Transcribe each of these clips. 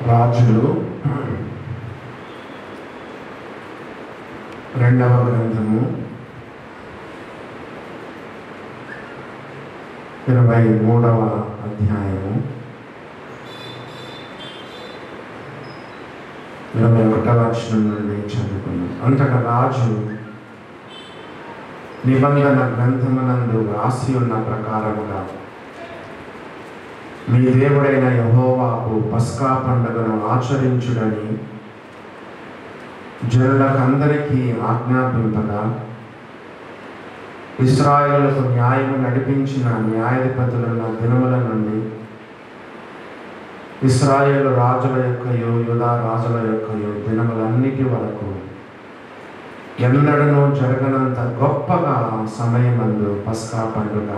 రాజులు రెండవ గ్రంథము 23వ అధ్యాయము 21వ వచనం నుండి చదువుకున్నాం. అంతటా రాజు నిబంధన గ్రంథమునందు రాసి ఉన్న ప్రకారముగా మీ దేవుడైన యెహోవాకు పస్కా పండుగను ఆచరించుడని జనులకందరికీ ఆజ్ఞాపింపగా ఇశ్రాయేలుకు న్యాయము నడిపించిన న్యాయాధిపతులున్న దినముల నుండి ఇశ్రాయేలు రాజుల యొక్కయు యూదా రాజుల యొక్కయు దినములన్నిటి వరకు ఎన్నడనూ జరగనంత గొప్పగా సమయమందు పస్కా పండుగ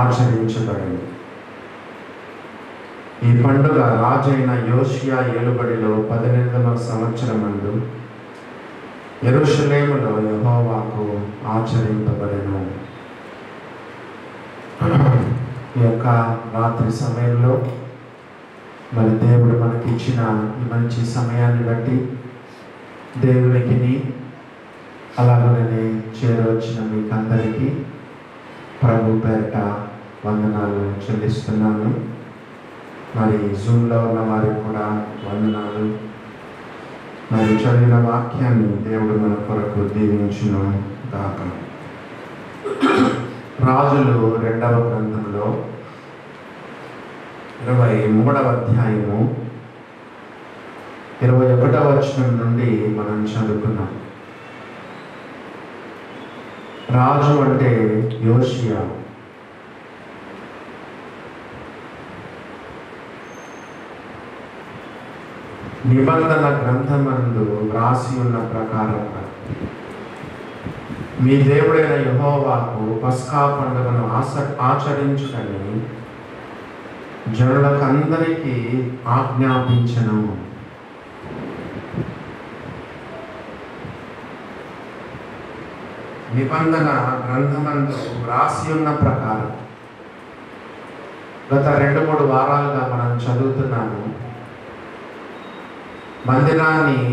ఆచరించబడింది. ఈ పండుగ రాజైన యోషియా ఏలుబడిలో 18వ సంవత్సరమందు యెరూషలేములో యెహోవాకు ఆచరింపబడెను. ఈ యొక్క రాత్రి సమయంలో మరి దేవుడు మనకి ఇచ్చిన ఈ మంచి సమయాన్ని బట్టి దేవునికి అలాగనే చేరవచ్చిన మీకందరికీ ప్రభు పేరిట వందనాలు చెల్లిస్తున్నాను. మరి జూమ్లో ఉన్న వారికి కూడా వందనాలు. మరి చదివిన వాక్యాన్ని దేవుడు మన కొరకు దీవించును గాక. రాజులు రెండవ గ్రంథంలో 23వ అధ్యాయము 21వ వచనం నుండి మనం చదువుకున్నాం. రాజు అంటే యోషియా. నిబంధన గ్రంథమందు వ్రాసి ఉన్న ప్రకారంగా మీ దేవుడైన యెహోవాకు పస్కా పండుగను ఆచరించుటని జనులకందరికీ ఆజ్ఞాపించను. నిబంధన గ్రంథమందు వ్రాసి ఉన్న ప్రకారం గత 2-3 వారాలుగా మనం చదువుతున్నాము. మందిరాన్ని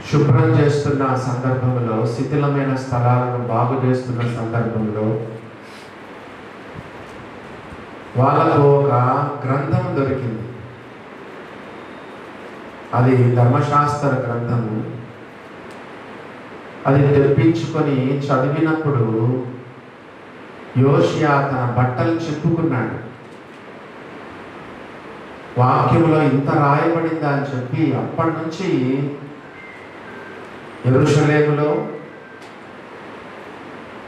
శుభ్రం చేస్తున్న సందర్భంలో, శిథిలమైన స్థలాలను బాగు చేస్తున్న సందర్భంలో వాళ్ళకు ఒక గ్రంథం దొరికింది. అది ధర్మశాస్త్ర గ్రంథము. అది తెప్పించుకొని చదివినప్పుడు యోషియా తన బట్టలు చింపుకున్నాడు. వాక్యంలో ఇంత రాయబడిందా అని చెప్పి అప్పటి నుంచి యెరూషలేములో,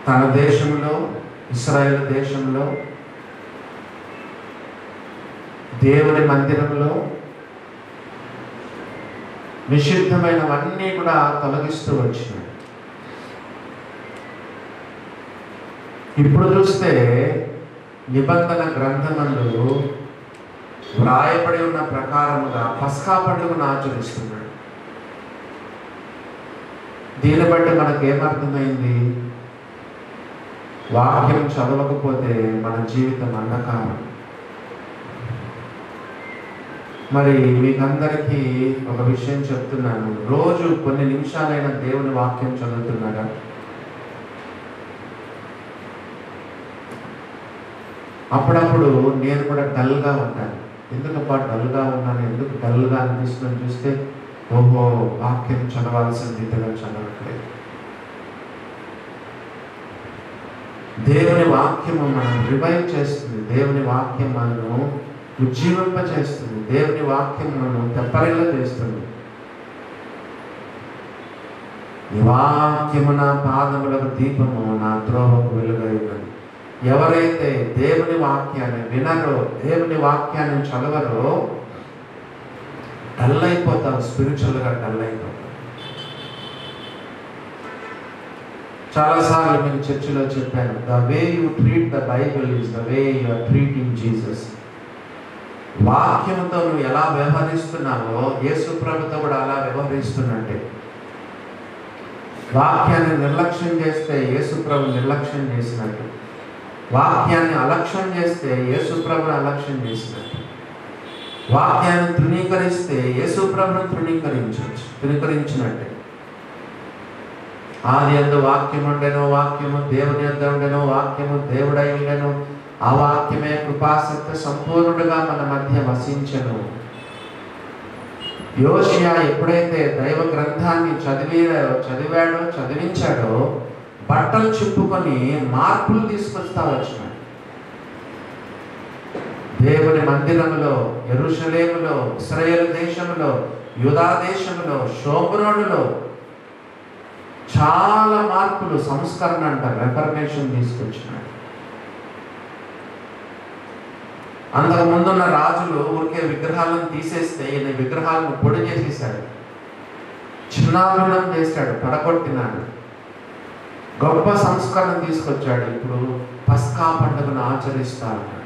తన దేశంలో, ఇశ్రాయేలు దేశంలో, దేవుని మందిరంలో నిషిద్ధమైనవన్నీ కూడా తొలగిస్తూ వచ్చినాయి. ఇప్పుడు చూస్తే నిబంధన గ్రంథమందు వ్రాయబడి ఉన్న ప్రకారముగా పస్కా పండుగను ఆచరిస్తున్నాడు. దీన్ని బట్టి మనకేమర్థమైంది? వాక్యం చదవకపోతే మన జీవితం అంధకారం. మరి మీకందరికీ ఒక విషయం చెప్తున్నాను. రోజు కొన్ని నిమిషాలైన దేవుని వాక్యం చదువుతున్నారా? అప్పుడప్పుడు నేను కూడా డల్గా ఉంటాను. ఎందుకబ్బా డల్గా ఉన్నాను, ఎందుకు డల్గా అనిపిస్తుందని చూస్తే, ఓహో వాక్యం చదవాల్సిన రీతిగా చదవట్లేదు. దేవుని వాక్యము మనం రివైవ్ చేస్తుంది. దేవుని వాక్యం మనను ఉజ్జీవింపచేస్తుంది. దేవుని వాక్యం మనను తెప్పరిల్ల చేస్తుంది. ఈ వాక్యము నా పాదములకు దీపము, నా త్రోవకు వెలుగై ఉన్నది. ఎవరైతే దేవుని వాక్యాన్ని వినరో, దేవుని వాక్యాన్ని చదవరో డల్ అయిపోతాం. స్పిరిచువల్గా డల్ అయిపోతాం. చాలాసార్లు మీకు చర్చిలో చెప్పాను, the way you treat the Bible is the way you are treating Jesus. వాక్యంతో నువ్వు ఎలా వ్యవహరిస్తున్నావో యేసు ప్రభుతో కూడా అలా వ్యవహరిస్తున్నట్టే. వాక్యాన్ని నిర్లక్ష్యం చేస్తే యేసు ప్రభు నిర్లక్ష్యం చేసినట్టు. వాక్యాన్ని అలక్ష్యం చేస్తే యేసు ప్రభుని అలక్ష్యం చేసినట్టు. వాక్యాన్ని తృణీకరిస్తే యేసు ప్రభువును తృణీకరించినట్టే. ఆది యందు వాక్యం ఉండెను, వాక్యము దేవుని యొద్ద ఉండెను, వాక్యము దేవుడై ఉండెను, ఆ వాక్యమే కృపాసక్త సంపూర్ణుడుగా మన మధ్య వసించెను. యోషియా ఎప్పుడైతే దైవ గ్రంథాన్ని చదివాడో చదివించాడో బట్టలు చింపుకొని మార్పులు తీసుకొస్తా వచ్చినాడు. దేవుని మందిరములో, యెరూషలేములో, ఇశ్రాయేలు దేశంలో, యూదా దేశంలో, షోమ్రోనులో చాలా మార్పులు, సంస్కరణ అంటారు, రెఫర్మేషన్ తీసుకొచ్చినాడు. అంతకు ముందున్న రాజులు ఊరికే విగ్రహాలను తీసేస్తే ఈయన విగ్రహాలను పొడి చేసేసాడు, చిన్నాభిన్నం చేశాడు, పడగొట్టినాడు, గొప్ప సంస్కరణ తీసుకొచ్చాడు. ఇప్పుడు పస్కా పండుగను ఆచరిస్తా ఉన్నాడు.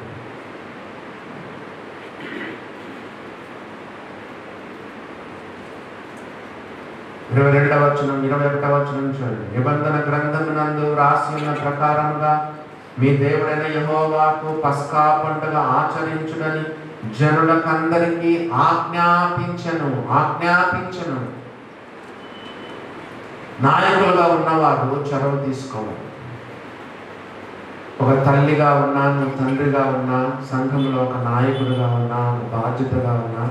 22వ వచనం 21వ వచనం చూడండి. నిబంధన గ్రంథమునందు రాసి ఉన్న ప్రకారముగా మీ దేవుడైన యెహోవాకు పస్కా పండుగ ఆచరించుడని జనులకందరికీ ఆజ్ఞాపించను. నాయకులుగా ఉన్నవారు చొరవ తీసుకోవాలి. ఒక తల్లిగా ఉన్నా, నువ్వు తండ్రిగా ఉన్నా, సంఘంలో ఒక నాయకుడిగా ఉన్నా, ఒక బాధ్యతగా ఉన్నా,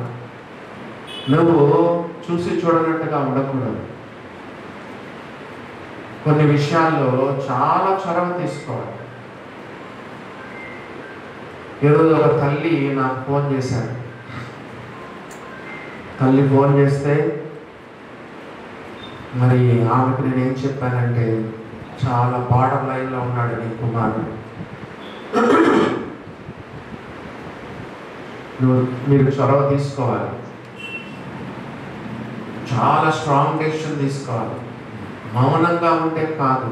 నువ్వు చూసి చూడనట్టుగా ఉండకూడదు. కొన్ని విషయాల్లో చాలా చొరవ తీసుకోవాలి. ఈరోజు ఒక తల్లి నాకు ఫోన్ చేశాడు. తల్లి ఫోన్ చేస్తే మరి ఆమెకు నేను ఏం చెప్పానంటే, చాలా బార్డర్ లైన్లో ఉన్నాడు నీ కుమారుడు, మీరు చొరవ తీసుకోవాలి, చాలా స్ట్రాంగ్ డెసిషన్ తీసుకోవాలి. మౌనంగా ఉంటే కాదు.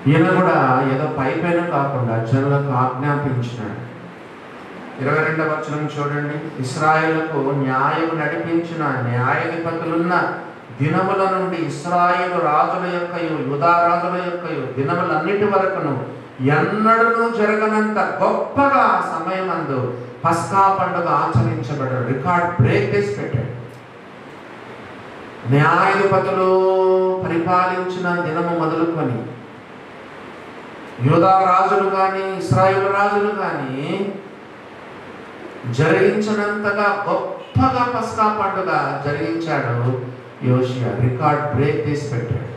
ఈయన కూడా ఏదో పైపైన కాకుండా జనులకు ఆజ్ఞాపించినాడు. 22వ వచనం చూడండి. ఇశ్రాయేలుకు న్యాయము నడిపించిన న్యాయాధిపతులున్న దినముల నుండి ఇశ్రాయేలు రాజుల యొక్కయు యూదా రాజుల యొక్కయు దినములన్నిటి వరకును ఎన్నడూ జరగనంత గొప్పగా సమయమందు పస్కా పండుగ ఆచరించబడ్డాడు. రికార్డ్ బ్రేక్ చేసి పెట్టాడు. న్యాయాధిపతులు పరిపాలించిన దినము మొదలుకొని యూదా రాజులు కానీ ఇశ్రాయేలు రాజులు కానీ జరిగించినంతగా గొప్పగా పస్కా పండుగ జరిగించాడు యోషియా. రికార్డ్ బ్రేక్ చేసి పెట్టాడు.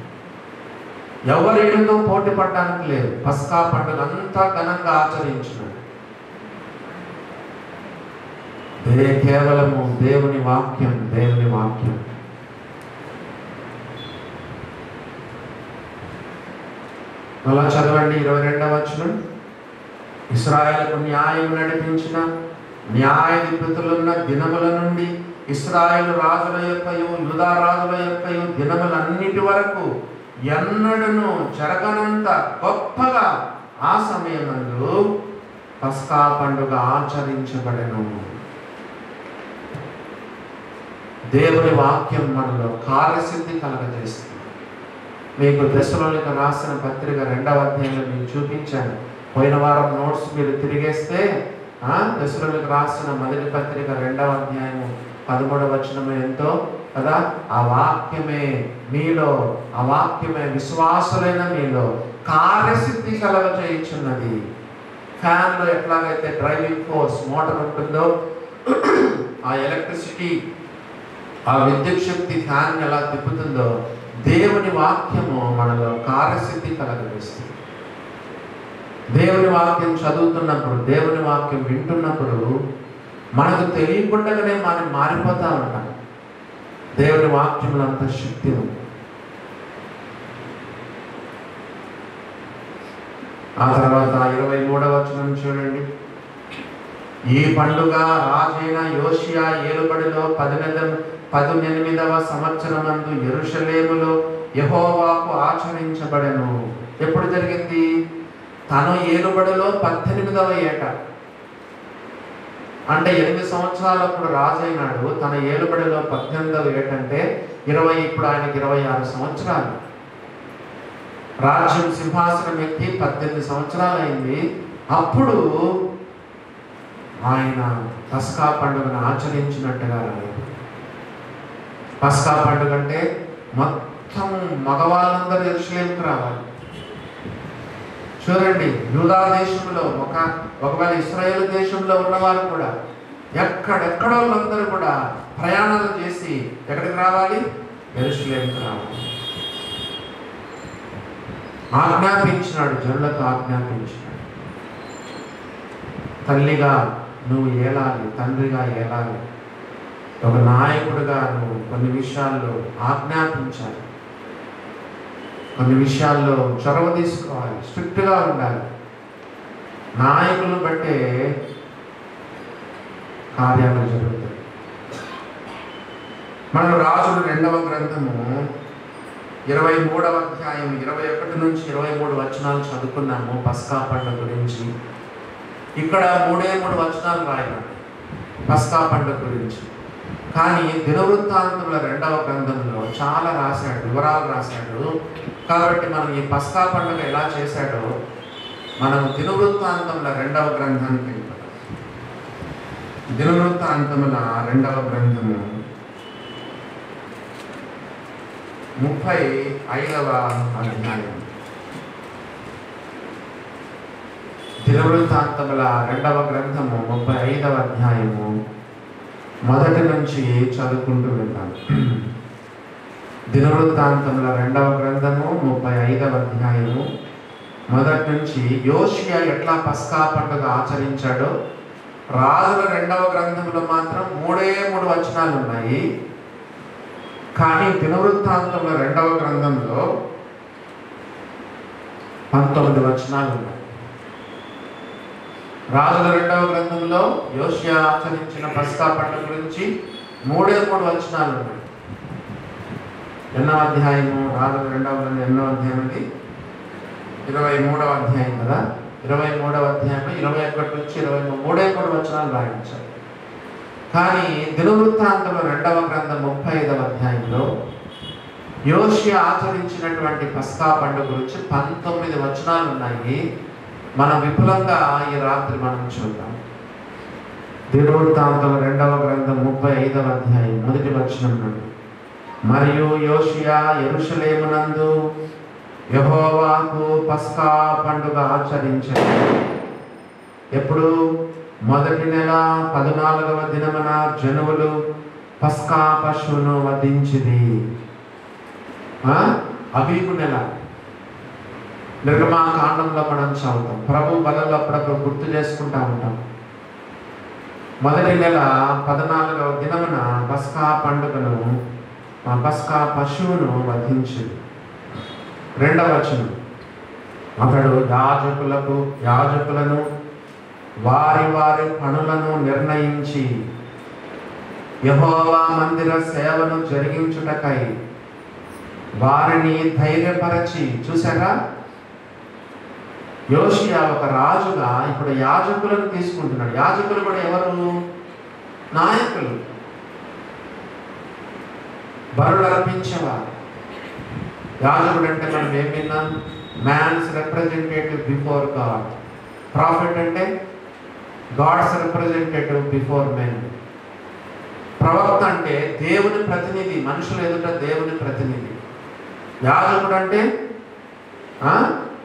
ఎవరితో పోటీ పడడానికి లేదు. పస్కా పండుగ అంతా ఘనంగా ఆచరించినాడు. కేవలము దేవుని వాక్యం. అలా చదవండి. 22వ వచనం. ఇశ్రాయేలుకు న్యాయం నడిపించిన న్యాయాధిపతులున్న దినముల నుండి ఇశ్రాయేలు రాజుల యొక్కయు యూదా రాజుల యొక్కయు దినములన్నిటి వరకు ఎన్నడూ జరగనంత గొప్పగా ఆ సమయమందు పస్కా పండుగ ఆచరించబడెను. దేవుని వాక్యం మనలో కార్యసిద్ధి కలగజేస్తుంది. మీకు దశలోనికి రాసిన పత్రిక 2వ అధ్యాయంలో మీకు చూపించాను. పోయిన వారం నోట్స్ మీరు తిరిగేస్తే దశలోనికి రాసిన మొదటి పత్రిక 2వ అధ్యాయము 13వ వచనం ఎంతో కదా. ఆ వాక్యమే మీలో, ఆ వాక్యమే విశ్వాసులైన మీలో కార్యసిద్ధి కలగజేయుచున్నది. ఫ్యాన్లో ఎట్లాగైతే డ్రైవింగ్ ఫోర్స్ మోటార్ ఉంటుందో, ఆ ఎలక్ట్రిసిటీ, ఆ విద్యుత్ శక్తి ఫ్యాన్ ఎలా తిప్పుతుందో, దేవుని వాక్యము మనలో కార్యసిద్ధి కలగజేస్తుంది. దేవుని వాక్యం చదువుతున్నప్పుడు, దేవుని వాక్యం వింటున్నప్పుడు మనకు తెలియకుండానే మనం మారిపోతూ ఉంటాం. దేవుని వాక్యంలో అంత శక్తి ఉంది. ఆ తర్వాత 23వ వచనం చూడండి. ఈ పండుగ రాజైన యోషియా ఏలుబడిలో 18వ సంవత్సరమందు యెరూషలేములో యెహోవాకు ఆచరించబడెను. ఎప్పుడు జరిగింది? తను ఏలుబడిలో 18వ ఏట, అంటే 8 సంవత్సరాలప్పుడు రాజైనాడు. తన ఏలుబడిలో 18వ ఏట అంటే ఇప్పుడు ఆయనకి 26 సంవత్సరాలు. రాజ్యం సింహాసనం ఎక్కి 18 సంవత్సరాలు అయింది. అప్పుడు ఆయన పస్కా పండుగను ఆచరించినట్టుగా రాలేదు. పస్కా పండుగ అంటే మొత్తం మగవాళ్ళందరూ యెరూషలేముకు రావాలి. చూడండి, యూదా దేశంలో ఒకవేళ ఇశ్రాయేలు దేశంలో ఉన్నవారు కూడా ఎక్కడెక్కడో వాళ్ళందరూ కూడా ప్రయాణాలు చేసి ఎక్కడికి రావాలి? యెరూషలేముకు రావాలి. ఆజ్ఞాపించినాడు, జనులకు ఆజ్ఞాపించినాడు. తల్లిగా నువ్వు ఏలాలి, తండ్రిగా ఏలాలి, ఒక నాయకుడిగా నువ్వు కొన్ని విషయాల్లో ఆజ్ఞాపించాలి, కొన్ని విషయాల్లో చొరవ తీసుకోవాలి, స్ట్రిక్ట్గా ఉండాలి. నాయకులను బట్టే కార్యాలు జరుగుతాయి. మనం రాజుల 2వ గ్రంథము 23వ అధ్యాయం 21 నుంచి 23 వచనాలు చదువుకున్నాము పస్కా పండుగ గురించి. ఇక్కడ 3 వచనాలు రాయబడ్డాయి పస్కా పండుగ గురించి. కానీ దినవృత్తాంతముల 2వ గ్రంథంలో చాలా రాశాడు, వివరాలు రాశాడు. కాబట్టి మనం ఈ పస్కా పండుగ ఎలా చేశాడో మనం దినవృత్తాంతముల 2వ గ్రంథానికి వెళ్తాం. దినవృత్తాంతముల 2వ గ్రంథము 35వ అధ్యాయం. దినవృత్తాంతముల 2వ గ్రంథము 35వ అధ్యాయము మొదటి నుంచి చదువుకుంటూ వెళ్తాను. దినవృత్తాంతముల 2వ గ్రంథము 35వ అధ్యాయము మొదటి నుంచి యోషియా ఎట్లా పస్కా పండుగ ఆచరించాడో. రాజుల 2వ గ్రంథంలో మాత్రం 3 వచనాలు ఉన్నాయి. కానీ దినవృత్తాంతముల 2వ గ్రంథంలో 19 వచనాలు ఉన్నాయి. రాజుల 2వ గ్రంథంలో యోషియా ఆచరించిన పస్కా పండుగ గురించి 3 వచనాలు ఉన్నాయి. ఎన్నో అధ్యాయము? రాజుల 2వ గ్రంథం ఎన్నో అధ్యాయం? అది 23వ అధ్యాయం కదా. 23వ అధ్యాయం 21 నుంచి 23 వచనాలు రాయించారు. కానీ దినవృత్తాంతంలో 2వ గ్రంథం 35వ అధ్యాయంలో యోషియా ఆచరించినటువంటి పస్కా పండుగ గురించి 19 వచనాలు ఉన్నాయి. మనం విపులంగా ఈ రాత్రి మనం చూద్దాం. దినవృత్తాంతంలో 2వ గ్రంథం 35వ అధ్యాయం మొదటి వచనం నుండి. మరియు యోషియా యెరూషలేమునందు యెహోవాకు పస్కా పండుగ ఆచరించాడు. ఎప్పుడు? మొదటి నెల 14వ దినమున జనువులు పస్కా పశువును వధించిరి. అబీబు నెల. నిర్గమాకాండంలో మనం చదువుతాం. ప్రభు బలలో అప్పుడప్పుడు గుర్తు చేసుకుంటా ఉంటాం. మొదటి నెల 14వ దినమున పస్కా పండుగను, పస్కా పశువును వధించింది. 2వ వచనం. అతడు యాజకులను వారి వారి పనులను నిర్ణయించి యెహోవా మందిర సేవను జరిగించుటకై వారిని ధైర్యపరచి. చూసారా, యోషియా ఒక రాజుగా ఇప్పుడు యాజకులను తీసుకుంటున్నాడు. యాజకులు కూడా ఎవరు? నాయకులు, బలులు అర్పించేవారు. యాజకుడు అంటే మనం ఏం విన్నాం? Man's representative before God. Prophet అంటే గాడ్స్ రిప్రజెంటేటివ్ బిఫోర్ మెన్. ప్రవక్త అంటే దేవుని ప్రతినిధి, మనుషుల ఎదుట దేవుని ప్రతినిధి. యాజకుడు అంటే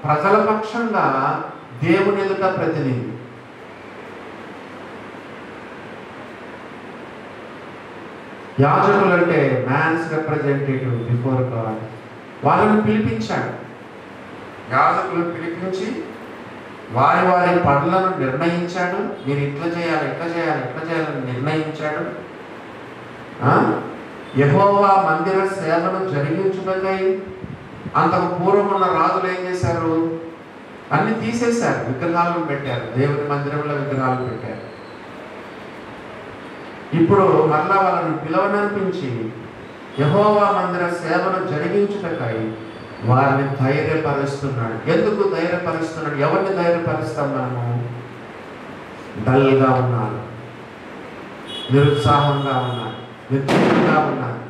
ప్రజల పక్షంగా దేవుని ఎదుట ప్రతినిధి. యాజకులు అంటే మ్యాన్స్ రిప్రజెంటేటివ్ బిఫోర్ గాడ్. వాళ్ళని పిలిపించాడు. యాజకులు పిలిపించి వారి వారి పనులను నిర్ణయించాడు. మీరు ఇట్లా చేయాలి, ఇట్లా చేయాలి, ఇట్లా చేయాలని నిర్ణయించాడు. యెహోవా మందిర సేవను జరిగించుటకై. అంతకు పూర్వం ఉన్న రాజులు ఏం చేశారు? అన్ని తీసేశారు, విగ్రహాలను పెట్టారు, దేవుని మందిరంలో విగ్రహాలు పెట్టారు. ఇప్పుడు మరలా వాళ్ళని పిలవనర్పించి యెహోవా మందిర సేవను జరిగించుటకై వారిని ధైర్యపరుస్తున్నాడు. ఎందుకు ధైర్యపరుస్తున్నాడు? ఎవరిని ధైర్యపరుస్తాం మనము? డల్గా ఉన్నారు, నిరుత్సాహంగా ఉన్నారు, నిర్జీవంగా ఉన్నారు,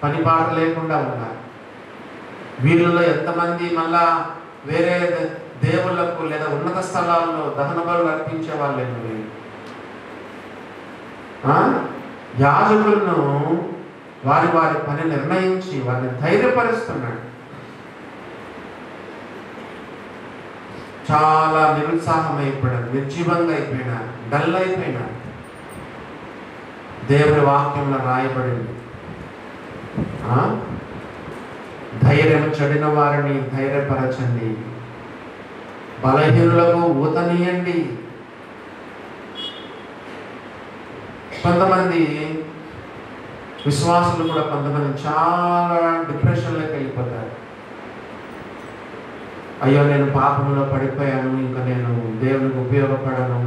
పనిపాట లేకుండా ఉన్నారు. వీళ్ళలో ఎంతమంది మళ్ళా వేరే దేవుళ్ళకు లేదా ఉన్నత స్థలాల్లో దహన బలులు అర్పించే వాళ్ళేమో వీళ్ళు. యాజకులను వారి వారి పని నిర్ణయించి వారిని ధైర్యపరుస్తున్నాడు. చాలా నిరుత్సాహం అయిపోయినారు, నిర్జీవంగా అయిపోయినారు, డల్ అయిపోయినారు. దేవుని వాక్యంలో రాయబడింది, ధైర్యం చెడిన వారిని ధైర్యపరచండి, బలహీనులకు ఊతనీయండి. కొంతమంది విశ్వాసులు కూడా కొంతమంది చాలా డిప్రెషన్లోకి వెళ్ళిపోతారు. అయ్యో నేను పాపంలో పడిపోయాను, ఇంకా నేను దేవునికి ఉపయోగపడను,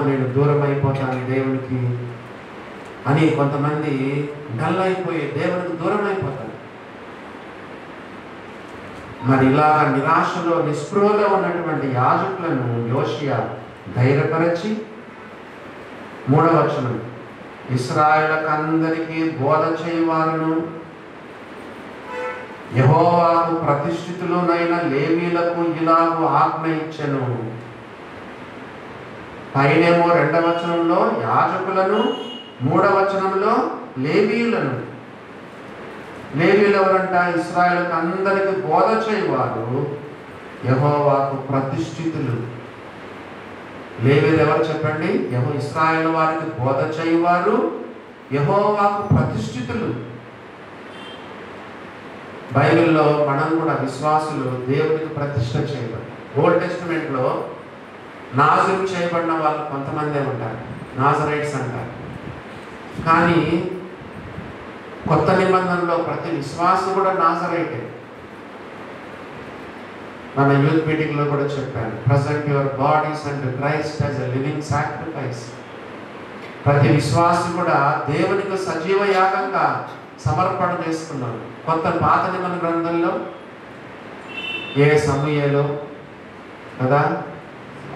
నేను దూరం అయిపోతాను దేవునికి అని కొంతమంది డల్ అయిపోయి దేవునికి దూరం అయిపోతారు. మరి ఇలా నిరాశలో నిస్పృహలో ఉన్నటువంటి యాజకులను యోషియా ధైర్యపరచి 3వ వచనం, ఇశ్రాయేలుకందరికీ బోధ చేయవారును యెహోవాకు ప్రతిష్ఠితులునైన లేవీలకు ఇలాగు ఆజ్ఞ ఇచ్చెను. పైనేమో 2వ వచనంలో యాజకులను, 3వ వచనంలో లేవీలను. లేవీలు ఎవరంట? ఇశ్రాయేలుకు అందరికి బోధ చేయవారు, యెహోవాకు ప్రతిష్ఠితులు. లేవీలు ఎవరు చెప్పండి? ఇశ్రాయేలు వారికి బోధ చేయవారు, యెహోవాకు ప్రతిష్ఠితులు. బైబిల్లో మనం కూడా విశ్వాసులు దేవునికి ప్రతిష్ఠ చేయబడి, ఓల్డ్ టెస్టిమెంట్లో నాజరు చేయబడిన వాళ్ళు కొంతమందే ఉంటారు, నాజరైట్స్ అంటారు. కానీ కొత్త నిబంధనలో ప్రతి విశ్వాసు కూడా నాజరైటే. మన యూత్ మీటింగ్లో కూడా చెప్పాను, present your bodies and Christ as a living sacrifice. ప్రతి విశ్వాసు కూడా దేవునికి సజీవ యాగంగా సమర్పణ చేసుకున్నారు. పాత నిబంధన గ్రంథంలో ఏ సమూయేలో కదా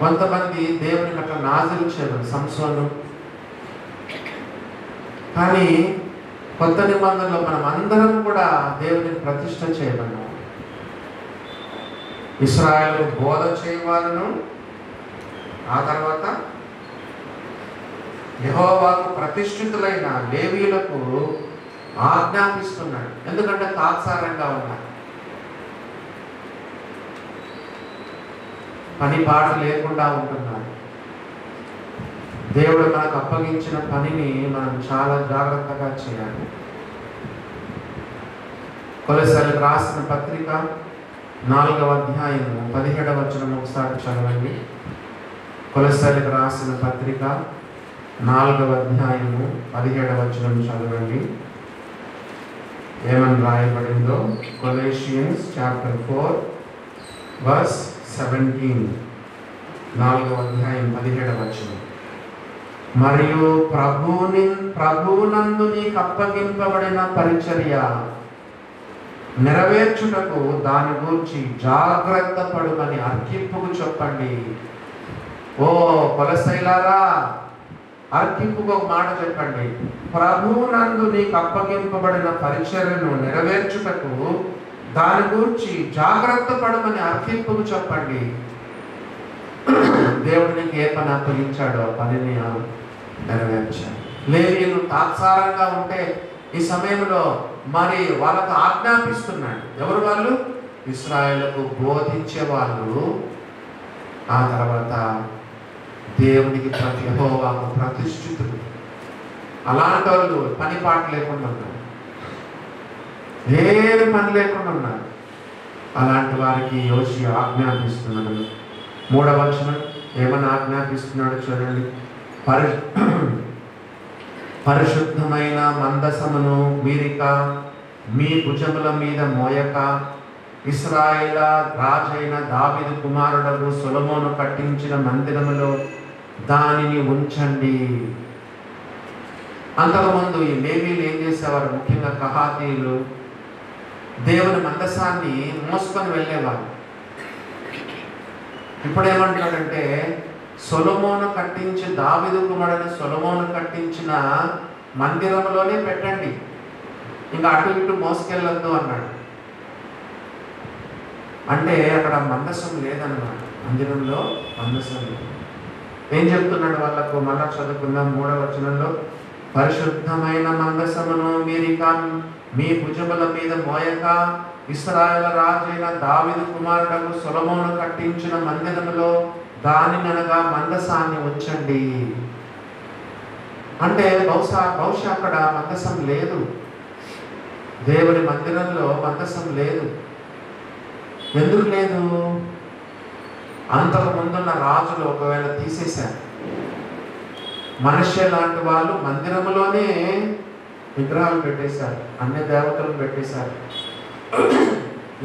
కొంతమంది దేవునికి అట్లా నాజరు చేయరు, సంసోను. కానీ కొత్త నిబంధనలో మనం అందరం కూడా దేవునికి ప్రతిష్ఠ చేయబడినాం. ఇశ్రాయేలు బోధ చేయవారును, ఆ తర్వాత యెహోవాకు ప్రతిష్ఠితులైన లేవీయులకు ఆజ్ఞాపిస్తున్నాడు. ఎందుకంటే తాత్సారంగా ఉన్నారు, పని పాట లేకుండా ఉంటున్నారు. దేవుడు మనకు అప్పగించిన పనిని మనం చాలా జాగ్రత్తగా చేయాలి. కొలస్సీలకు రాసిన పత్రిక 4వ అధ్యాయము 17వ వచనం ఒకసారి చదవండి. కొలస్సీలకు రాసిన పత్రిక 4వ అధ్యాయము 17వ వచనం చదవండి. ఏమని రాయబడిందో, కొలెషియన్స్ చాప్టర్ 4 వర్స్ 17, 4వ అధ్యాయం 17వ వచనం. మరియు ప్రభువునందు నీకు అప్పగింపబడిన పరిచర్య నెరవేర్చుటకు దాని గురించి జాగ్రత్త పడుమని అర్కింపుకు చెప్పండి. ఓ కొలసైలారా, అర్కింపుకు ఒక మాట చెప్పండి. ప్రభువునందు నీకు అప్పగింపబడిన పరిచర్యను నెరవేర్చుటకు దాని గురించి జాగ్రత్త పడమని అర్కింపుకు చెప్పండి. దేవుడు నీకు ఏ పని అప్పగించాడో ఆ పనిని నెరవేర్చాడు. లేవీయులు తాత్సారంగా ఉంటే ఈ సమయంలో మరి వాళ్ళకు ఆజ్ఞాపిస్తున్నాడు. ఎవరు వాళ్ళు? ఇశ్రాయేలుకు బోధించే వాళ్ళు, ఆ తర్వాత దేవునికి యెహోవాకు ప్రతిష్ఠితులు. అలాంటి వాళ్ళు పని పాట లేకుండా ఉన్నారు, ఏమి పని లేకుండా ఉన్నారు. అలాంటి వారికి యోషియా ఆజ్ఞాపిస్తున్నాడు. 3వ వచనం ఏమని ఆజ్ఞాపిస్తున్నాడు చూడండి. పరిశుద్ధమైన మందసమును మీరిక మీ భుజముల మీద మోయక ఇశ్రాయేల రాజైన దావీదు కుమారుడు సొలొమోను కట్టించిన మందిరములో దానిని ఉంచండి. అంతకుముందు ఈ లేవీలు ఏం చేసేవారు? ముఖ్యంగా కహాతీయులు దేవుని మందసాన్ని మోసుకొని వెళ్ళేవారు. ఇప్పుడు ఏమంటాడంటే, సొలొమోను కట్టించి దావీదు కుమారుడు సొలొమోను కట్టించిన మందిరంలోనే పెట్టండి, ఇంకా అటు ఇటు మోసుకెళ్ళొద్దు అన్నాడు. అంటే అక్కడ మందసం లేదన్నమాట. మందిరంలో మందసం లేదు. ఏం చెప్తున్నాడు వాళ్ళకు? మళ్ళా చదువుకుందాం 3వ వచనంలో, పరిశుద్ధమైన మందసమును మీరిక మీ భుజముల మీద మోయక ఇశ్రాయేలు రాజైన దావీదు కుమారుడు సొలొమోను కట్టించిన మందిరములో దానిననగా మందసాన్ని ఉంచండి. అంటే బహుశా అక్కడ మందసం లేదు. దేవుని మందిరంలో మందసం లేదు. ఎందుకు లేదు? అంతకు ముందున్న రాజులు ఒకవేళ తీసేశారు. మనుష్య లాంటి వాళ్ళు మందిరంలోనే విగ్రహాలు పెట్టేశారు, అన్ని దేవతలు పెట్టేశారు.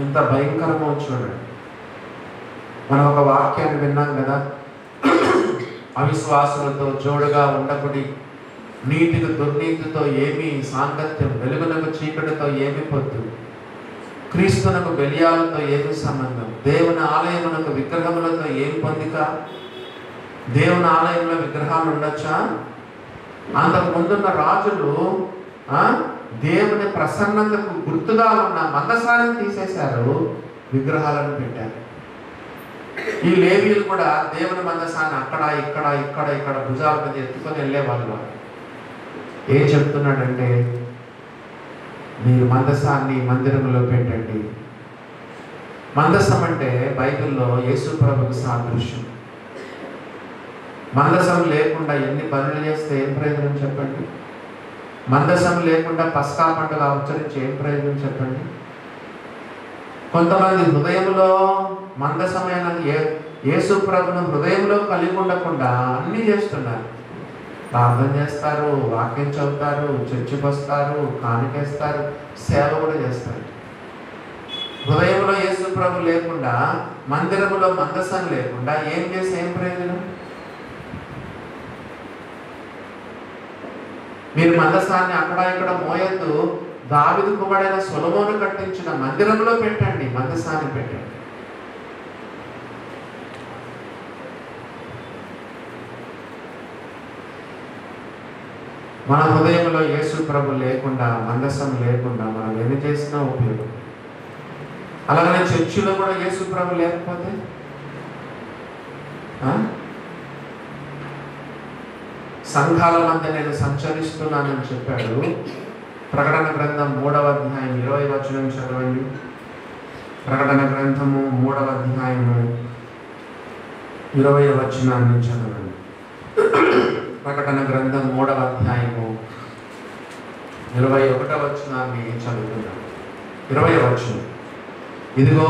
ఇంత భయంకరమో చూడండి. మనం ఒక వాక్యాన్ని విన్నాం కదా, అవిశ్వాసులతో జోడుగా ఉండకుడి, నీతికి దుర్నీతితో ఏమీ సాంగత్యం, వెలుగునకు చీకటితో ఏమి పొత్తు, క్రీస్తునకు బెలియాలతో ఏమి సంబంధం, దేవుని ఆలయమునకు విగ్రహములతో ఏం పొందిక. దేవుని ఆలయంలో విగ్రహాలు ఉండొచ్చా? అంతకు ముందున్న రాజులు దేవుని ప్రసన్నతకు గుర్తుగా ఉన్న మందసాన్ని తీసేశారు, విగ్రహాలను పెట్టారు. ఈ లేవీయులు కూడా దేవుని మందసాన్ని అక్కడ ఇక్కడ ఇక్కడ ఇక్కడ భుజాల మీద ఎత్తుకొని వెళ్ళేవాళ్ళు. ఏం చెప్తున్నాడంటే, మీరు మందసాన్ని మందిరంలో పెట్టండి. మందసం అంటే బైబిల్లో యేసు ప్రభువుకు సాదృశ్యం. మందసం లేకుండా ఎన్ని పనులు చేస్తే ఏం ప్రయోజనం చెప్పండి? మందసం లేకుండా పస్కా పండుగ ఆచరించి ఏం ప్రయోజనం చెప్పండి? కొంతమంది హృదయంలో మందసమైన యేసు ప్రభును హృదయంలో కలిగి ఉండకుండా అన్నీ చేస్తున్నారు. ప్రార్థన చేస్తారు, వాక్యం చదువుతారు, చర్చికి వస్తారు, కానుకేస్తారు, సేవ కూడా చేస్తారు. హృదయంలో యేసు ప్రభు లేకుండా, మందిరంలో మందసం లేకుండా ఏం చేసి ఏం ప్రయోజనం? మీరు మందసాన్ని అక్కడ ఇక్కడ మోయద్దు, దావీదు కుమారుడైన సొలొమోను కట్టించిన మందిరంలో పెట్టండి, మందసాన్ని పెట్టండి. మన హృదయంలో యేసు ప్రభు లేకుండా, మందసం లేకుండా మనం ఏమి చేసినా ఉపయోగం. అలాగనే చర్చిలో కూడా యేసు ప్రభు లేకపోతే సంఘాల మధ్య నేను సంచరిస్తున్నానని చెప్పాడు. ప్రకటన గ్రంథం 3వ అధ్యాయం 20వ వచనం చదవండి. ప్రకటన గ్రంథము 3వ అధ్యాయము 20వ వచనాన్ని చదవండి. ప్రకటన గ్రంథం 3వ అధ్యాయము 21వ వచనాన్ని చదువుతున్నాను. 20వ వచనం, ఇదిగో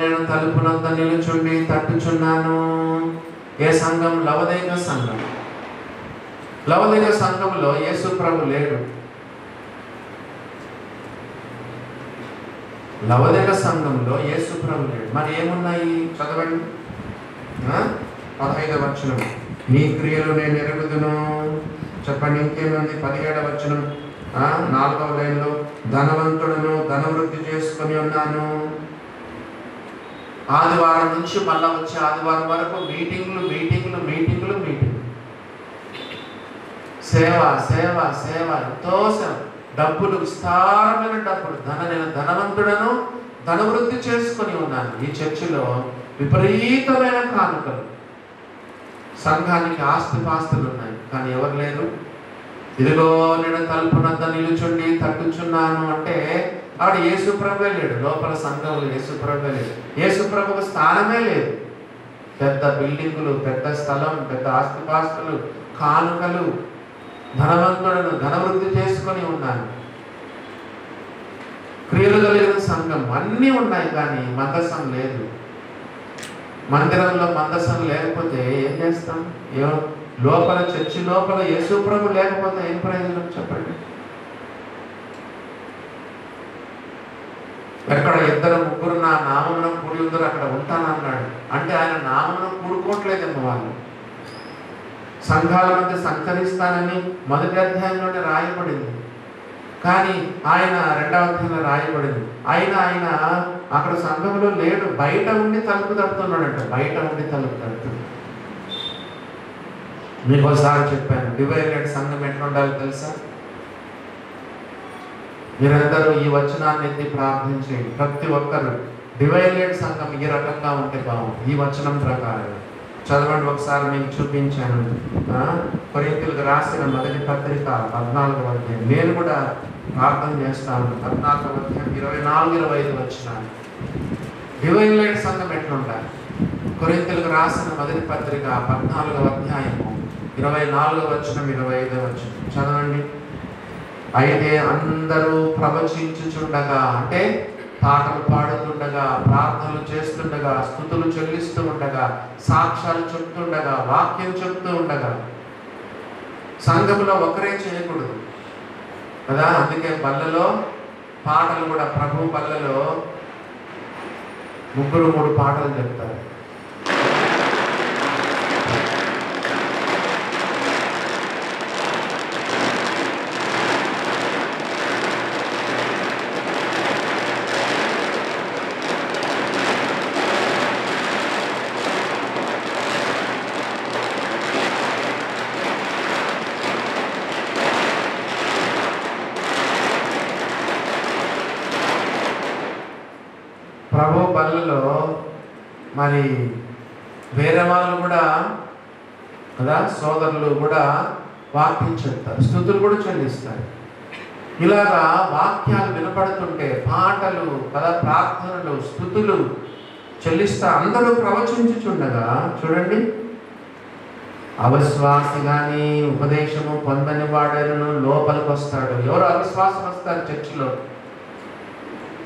నేను తలుపునంత నిలుచుండి తట్టుచున్నాను. ఏ సంఘం? లవోదిక సంఘం. లవోదిక సంఘంలో యేసు ప్రభు లేడు. లవోదిక సంఘంలో యేసు ప్రభు లేడు. మరి ఏమున్నాయి? చదవండి. 15వ వచనం, నీ క్రియలు నేను ఎరుగుదును. చెప్పండి, ఇంకేముంది? 17వ వచనం 4వ లైన్లో, ధనవంతుడును ధనవృద్ధి చేసుకొని ఉన్నాను. ఆదివారం నుంచి మళ్ళా వచ్చే ఆదివారం వరకు మీటింగ్లు మీటింగ్లు మీటింగ్లు మీటింగ్లు, సేవ సేవ సేవ, ఎంతో సేవ, డబ్బులు, విస్తారమైన డబ్బులు. నేను ధనవంతుడను ధనవృద్ధి చేసుకొని ఉన్నాను. ఈ చర్చిలో విపరీతమైన కానుకలు, సంఘానికి ఆస్తిపాస్తులు ఉన్నాయి, కానీ ఎవరు లేరు. ఇదిగో నేను తలుపునంత నిలుచుండి తట్టుచున్నాను అంటే ఆవిడ యేసు ప్రభువే లేడు. లోపల సంఘంలో యేసు ప్రభువే లేడు. యేసు ప్రభువుకు స్థానమే లేదు. పెద్ద బిల్డింగులు, పెద్ద స్థలం, పెద్ద ఆస్తిపాస్తులు, కానుకలు, ధనవంతులను ధనవృద్ధి చేసుకొని ఉన్నాను. క్రియలు కలిగిన సంఘం అన్నీ ఉన్నాయి, కానీ మందసం లేదు. మందిరంలో మందసం లేకపోతే ఏం చేస్తాం? లోపల చర్చి లోపల యేసు ప్రభు లేకపోతే ఏం ప్రయోజనం చెప్పండి? ఎక్కడ 2 3 నా నామమున కూడి ఉందరు అక్కడ ఉంటానన్నాడు. అంటే ఆయన నామమున కూడుకోవట్లేదేమో. వాళ్ళు సంఘాల మధ్య సంచరిస్తానని 1వ అధ్యాయంలోనే రాయబడింది, కానీ ఆయన 2వ అధ్యాయంలో రాయబడింది. ఆయన అక్కడ సంఘంలో లేడు. బయట ఉండి తలుపు తడుతున్నాడంట. బయట ఉండి తలుపు తడుతున్నాడు. మీకు ఒకసారి చెప్పాను, డివైడెడ్ సంఘం ఎట్లా ఉండాలో తెలుసా? మీరందరూ ఈ వచనాన్ని ఎత్తి ప్రార్థించేయండి. ప్రతి ఒక్కరు డివైడెడ్ సంఘం ఈ రకంగా ఉంటే బాగుంది. ఈ వచనం ప్రకారం చదవండి ఒకసారి మీకు చూపించాను. కొరింథీయులకు రాసిన మొదటి పత్రిక 14వ అధ్యాయం. నేను కూడా ప్రార్థన చేస్తాను. 14వ అధ్యాయం 24-25 వచనాలు. డివైడెడ్ సంఘం ఎట్లుంటారు? కొరింథీయులకు రాసిన మొదటి పత్రిక 14వ అధ్యాయము 24వ వచనం 25వ వచనం చదవండి. అయితే అందరూ ప్రవచించుచుండగా, అంటే పాటలు పాడుతుండగా, ప్రార్థనలు చేస్తుండగా, స్తుతులు చెల్లిస్తూ ఉండగా, సాక్ష్యాలు చెప్తుండగా, వాక్యం చెప్తూ ఉండగా, సంఘములో ఒకరే చేయకూడదు కదా. అందుకే బల్లలో పాటలు కూడా, ప్రభు బల్లలో 3 పాటలు చెప్తారు. ప్రభు బల్లలో మరి వేరే వాళ్ళు కూడా కదా, సోదరులు కూడా వాక్యం చెప్తారు, స్తుతులు కూడా చెల్లిస్తారు. ఇలాగా వాక్యాలు వినపడుతుంటే పాటలు కదా, ప్రార్థనలు, స్తుతులు చెల్లిస్తా అందరూ ప్రవచించుచుండగా చూడండి, అవిశ్వాసి కానీ ఉపదేశము పొందని వాడను లోపలికి వస్తాడు. ఎవరు అవిశ్వాసం వస్తారు చర్చిలో?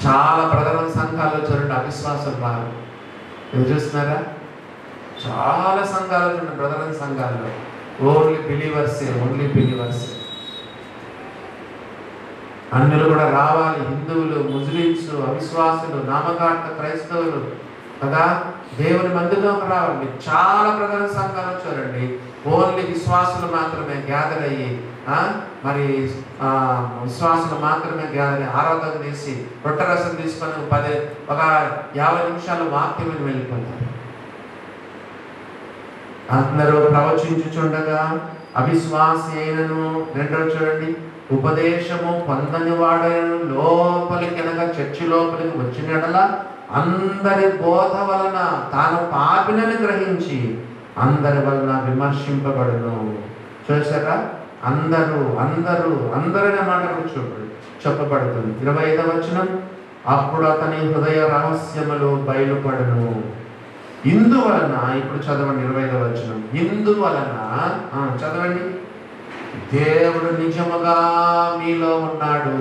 చాలా ప్రధాన సంఘాల్లో చూడండి అవిశ్వాసం రారు. మీరు చూస్తున్నారా? చాలా సంఘాలు చూడండి, ప్రధాన సంఘాల్లో ఓన్లీ బిలీవర్సే. అన్యులు కూడా రావాలి, హిందువులు, ముస్లిమ్స్, అవిశ్వాసులు, నామకార్థ క్రైస్తవులు కదా, దేవుని మందిరంలోకి రావాలి. చాలా ప్రధాన సంఘాలు చూడండి ఓన్లీ విశ్వాసులు మాత్రమే గ్యాదర్ అయ్యి మరి విశ్వాసులు మాత్రమే గ్యాదర్ అయ్యి ఆరాధన చేసి రొట్టె రసం తీసుకొని ఒక 50 నిమిషాలు వాక్యం వెళ్ళిపోతారు. అందరూ ప్రవచించుచుండగా అవిశ్వాసి అయినను, రెండో చూడండి, ఉపదేశము పొందని వాడైనను లోపలికి అనగా చర్చి లోపలికి వచ్చినడలా అందరి బోధ వలన తాను పాపినని గ్రహించి అందరి వలన విమర్శింపబడును. చూసారా? అందరనే మాట చెప్పబడుతుంది. 25వ వచనం, అప్పుడు అతని హృదయ రహస్యములు బయలుపడును. ఇందువలన, ఇప్పుడు చదవండి 25వ వచనం, ఇందువలన చదవండి, దేవుడు నిజముగా మీలో ఉన్నాడు.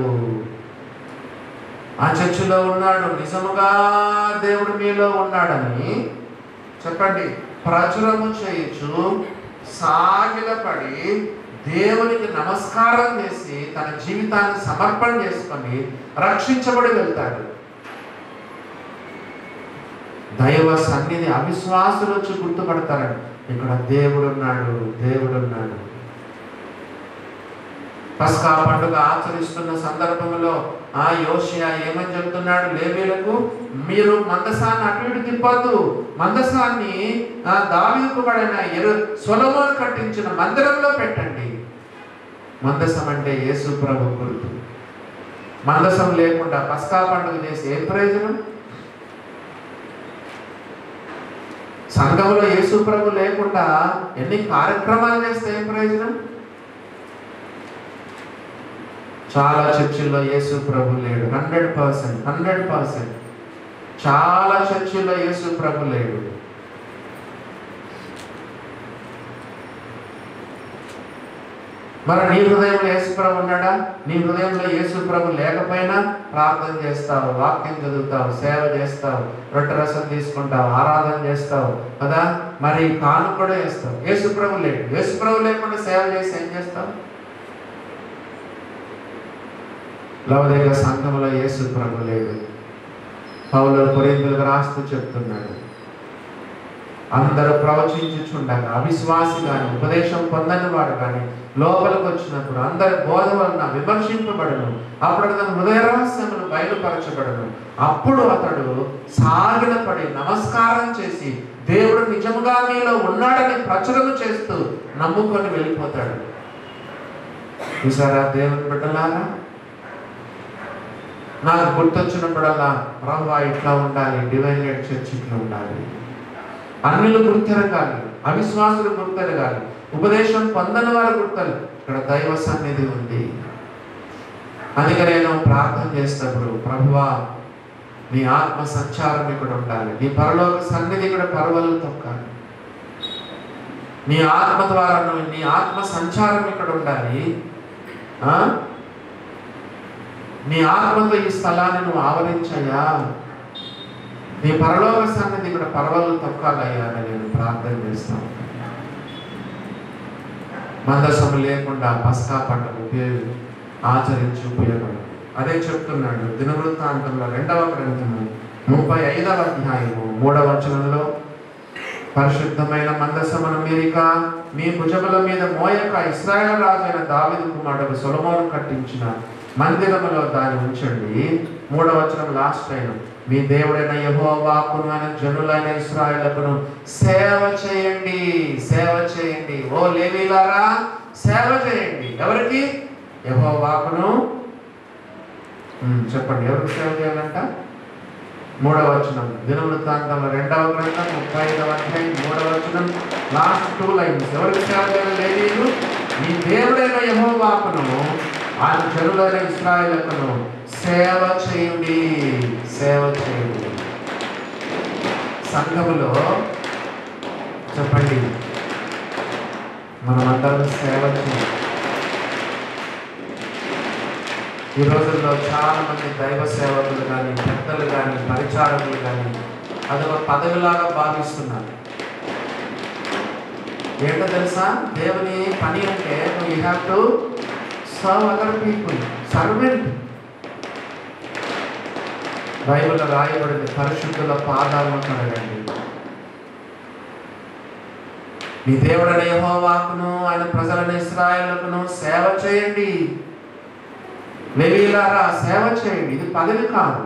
ఆ చర్చిలో ఉన్నాడు, నిజముగా దేవుడు మీలో ఉన్నాడని చెప్పండి ప్రచురము చేయొచ్చు. సాగిలపడి దేవునికి నమస్కారం చేసి తన జీవితాన్ని సమర్పణ చేసుకొని రక్షించబడి వెళ్తాడు. దైవ సన్నిధి అవిశ్వాసులు వచ్చి గుర్తుపడతారండి, ఇక్కడ దేవుడున్నాడు. పస్కా పండుగ ఆచరిస్తున్న సందర్భంలో యోషియా ఏమని చెప్తున్నాడు లేవీయులకు? మీరు మందసాన్ని అటు ఇటు తిప్పొద్దు, మందసాన్ని దావీదుకు పడిన సొలొమోను కట్టించిన మందిరంలో పెట్టండి. మందసం అంటే యేసు ప్రభు గుర్తు. మందసం లేకుండా పస్కా పండుగ చేసి ఏం ప్రయోజనం? సంఘంలో యేసు ప్రభు లేకుండా ఎన్ని కార్యక్రమాలు చేస్తే ఏం ప్రయోజనం? చాలా చర్చిల్లో యేసు ప్రభు లేడు. 100%. చాలా చర్చిల్లో యేసు ప్రభు లేడు. మరి నీ హృదయంలో యేసు ప్రభు ఉన్నాడా? నీ హృదయంలో యేసు ప్రభు లేకపోయినా ప్రార్థన చేస్తావు, వాక్యం చదువుతావు, సేవ చేస్తావు, రొట్టె రసం తీసుకుంటావు, ఆరాధన చేస్తావు కదా, మరి కాను కూడా చేస్తావు. యేసు ప్రభు లేడు. యేసు ప్రభు లేకుండా సేవ చేసి ఏం చేస్తావు? లవోదికయ సంఘంలో యేసు ప్రభు లేడు. పౌలు కొరింథీయులకు రాస్తూ చెప్తున్నాడు, అందరూ ప్రవచించుచుండగా అవిశ్వాసి కానీ ఉపదేశం పొందని వాడు కానీ లోపలికి వచ్చినప్పుడు అందరి బోధ వలన విమర్శింపబడను. అప్పుడు అతని హృదయ రహస్యములు బయలుపరచబడను. అప్పుడు అతడు సాగిలపడి నమస్కారం చేసి దేవుడు నిజముగా మీలో ఉన్నాడని ప్రచురణ చేస్తూ నమ్ముకొని వెళ్ళిపోతాడు. చూసారా దేవుని బిడ్డలారా? నాకు గుర్తొచ్చినప్పుడల్లా ప్రభువా ఇట్లా ఉండాలి, డివైన్ చర్చ్ ఇట్లా ఉండాలి, అన్యులు గుర్తెరగాలి, అవిశ్వాసులు గుర్తెరగాలి, ఉపదేశం పొందని వారు గుర్తలు. ఇక్కడ దైవ సన్నిధి ఉంది. అందుకే నేను ప్రార్థన చేసినప్పుడు ప్రభువా నీ ఆత్మ సంచారం ఇక్కడ ఉండాలి, నీ పరలోక సన్నిధి ఇక్కడ పర్వలు తొక్కాలి, నీ ఆత్మ ద్వారా నీ ఆత్మ సంచారం ఇక్కడ ఉండాలి, నీ ఆత్మతో ఈ స్థలాన్ని నువ్వు ఆవరించయ్యా, నీ పరలోక సన్నిధి ఇక్కడ పర్వలు తొక్కాలయ్యా అని నేను ప్రార్థన చేస్తాను. మందసము లేకుండా పస్కా పండుగ ఆచరించి ఉపయోగపడదు. అదే చెప్తున్నాడు దినవృత్తాంతంలో 2వ గ్రంథము 35వ అధ్యాయము 3వ వచనంలో, పరిశుద్ధమైన మందసమును మీరిక మీ భుజముల మీద మోయక ఇశ్రాయేలు రాజైన దావీదు కుమారుడు సొలొమోను కట్టించిన మందిరములో దాన్ని ఉంచండి. 3వ వచనం లాస్ట్ అయిన, మీ దేవుడైన యెహోవాకును ఆయన జనులైన ఇశ్రాయేలును సేవ చేయండి, సేవ చేయండి. ఓ లేవీయులారా సేవ చేయండి. ఎవరికి? యెహోవాకును. చెప్పండి, ఎవరికి సేవ చేయాలంట? 3వ వచనం దినవృత్తాంతంలో 2వ గ్రంథం 35వ అధ్యాయం 3వ వచనం లాస్ట్ 2 లైన్స్. ఎవరికి సేవ చేయాలి? లేవీయులు. మీ దేవుడైన యెహోవాకును ఆయన జనులైన ఇశ్రాయేలును సేవ చేయండి, సేవ చేయండి. సంఘములో చెప్పండి, మనమందరం సేవ చేయాలి. ఈ రోజుల్లో చాలా మంది దైవ సేవకులు కానీ, పెద్దలు కానీ, పరిచారకులు కానీ అదొక పదవిలాగా భావిస్తున్నారు. ఏంటో తెలుసా? దేవుని పని అంటే you have to serve other people, servant. Bible రాయబడింది, పరిశుద్ధుల పాదాలను కడగండి. మీ దేవుడైన యెహోవాకును ఆయన ప్రజలైన ఇశ్రాయేలును సేవ చేయండి. లేవీయులారా సేవ చేయండి. ఇది పదవి కాదు.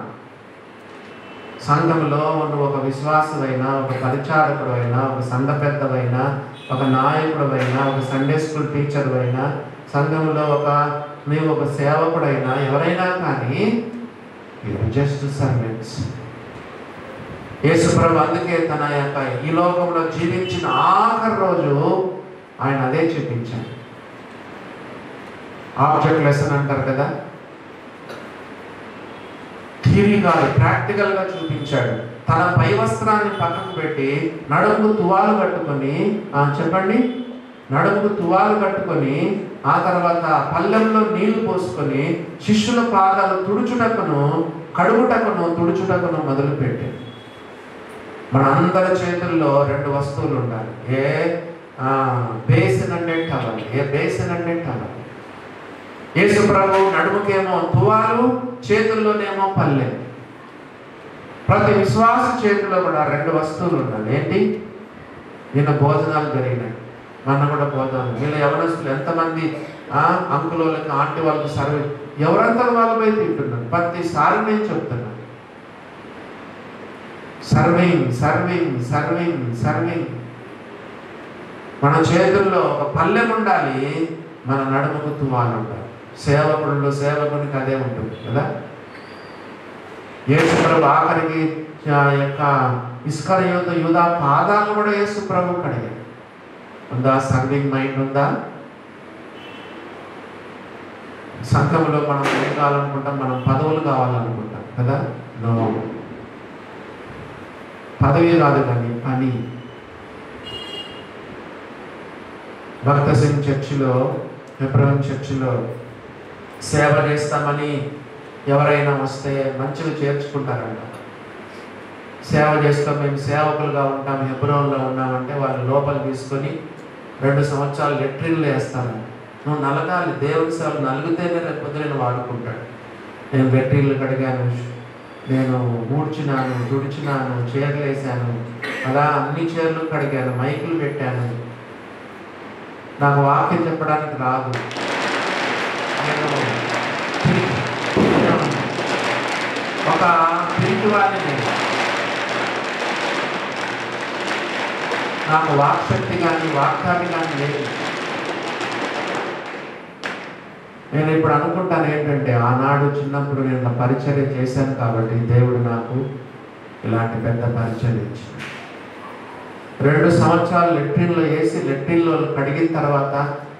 సంఘంలో నువ్వు ఒక విశ్వాసువైనా, ఒక పరిచారకుడు అయినా, ఒక సంఘ పెద్దవైనా, ఒక నాయకుడు అయినా, ఒక సండే స్కూల్ టీచర్ అయినా, సంఘంలో నీవు ఒక సేవకుడైనా, ఎవరైనా కానీ జస్ట్ సర్వెంట్స్. యేసుప్రభు అందుకే తన యొక్క ఈ లోకంలో జీవించిన ఆఖరి రోజు ఆయన అదే చూపించాడు. ఆబ్జెక్ట్ లెసన్ అంటారు కదా, థియరీగా ప్రాక్టికల్గా చూపించాడు. తన పై వస్త్రాన్ని పక్కకు పెట్టి నడుముకు తువాలు కట్టుకొని, చెప్పండి, నడుముకు తువాలు కట్టుకొని ఆ తర్వాత పళ్ళెంలో నీళ్లు పోసుకొని శిష్యుల పాదాలు తుడుచుటకును కడుగుటకును తుడుచుటకును మొదలుపెట్టాడు. మన అందరి చేతుల్లో 2 వస్తువులు ఉండాలి. బేసిన్ అంటే టవల్, బేసిన్ అంటే టవల్. యేసు ప్రభు నడుముకేమో తువాలు, చేతుల్లోనేమో పల్లెం. ప్రతి విశ్వాస చేతిలో కూడా 2 వస్తువులు ఉండాలి. ఏంటి? నిన్న భోజనాలు జరిగినాయి, మొన్న కూడా భోజనాలు. వీళ్ళ యవనస్తులు ఎంతమంది అంకుల వాళ్ళకి, ఆంటీ వాళ్ళకి సర్వీస్, ఎవరంతా వాళ్ళు పోయి తింటున్నారు. ప్రతిసారి నేను చెప్తున్నాను, సర్వింగ్ సర్వింగ్ సర్వింగ్ సర్వింగ్. మన చేతుల్లో ఒక పల్లెం ఉండాలి, మన నడుముకు తువాలు ఉండాలి. సేవకునికి అదే ఉంటుంది కదా. యేసు ప్రభు ఆఖరికి యొక్క ఇస్కరియోతు యూదా పాదాలను కూడా యేసు ప్రభు కడిగాడు. ఉందా? సర్వింగ్ మైండ్ ఉందా? సంఘంలో మనం ఏం కావాలనుకుంటాం? మనం పదవులు కావాలనుకుంటాం కదా. నో, పదవి కాదు కానీ పని. భక్త సింగ్ చర్చిలో, ఎబ్రహం చర్చిలో సేవ చేస్తామని ఎవరైనా వస్తే మంచిగా చేర్చుకుంటారంట. సేవ చేస్తాం, మేము సేవకులుగా ఉంటాం, హెబ్రోన్లో ఉన్నామంటే వాళ్ళు లోపల తీసుకొని 2 సంవత్సరాలు లెట్రిన్లు వేస్తారంట. నువ్వు నలగాలి, దేవుని సేవలు నలిగితేనే రేపు నేను వాడుకుంటాడు. నేను లెట్రిన్లు కడిగాను, నేను ఊడ్చినాను, తుడిచినాను, చీరలు వేసాను, అలా అన్ని చీరలు కడిగాను, మైకులు పెట్టాను. నాకు వాక్యం చెప్పడానికి రాదు, నేను ఒక పిరికి వాడిని, నాకు వాక్శక్తి కానీ వాక్యాన్ని కానీ లేదు. నేను ఇప్పుడు అనుకుంటాను ఏంటంటే, ఆనాడు చిన్నప్పుడు నేను పరిచర్య చేశాను కాబట్టి దేవుడు నాకు ఇలాంటి పెద్ద పరిచర్య ఇచ్చాడు. 2 సంవత్సరాలు లెట్రిన్లో వేసి, లెట్రిన్లో కడిగిన తర్వాత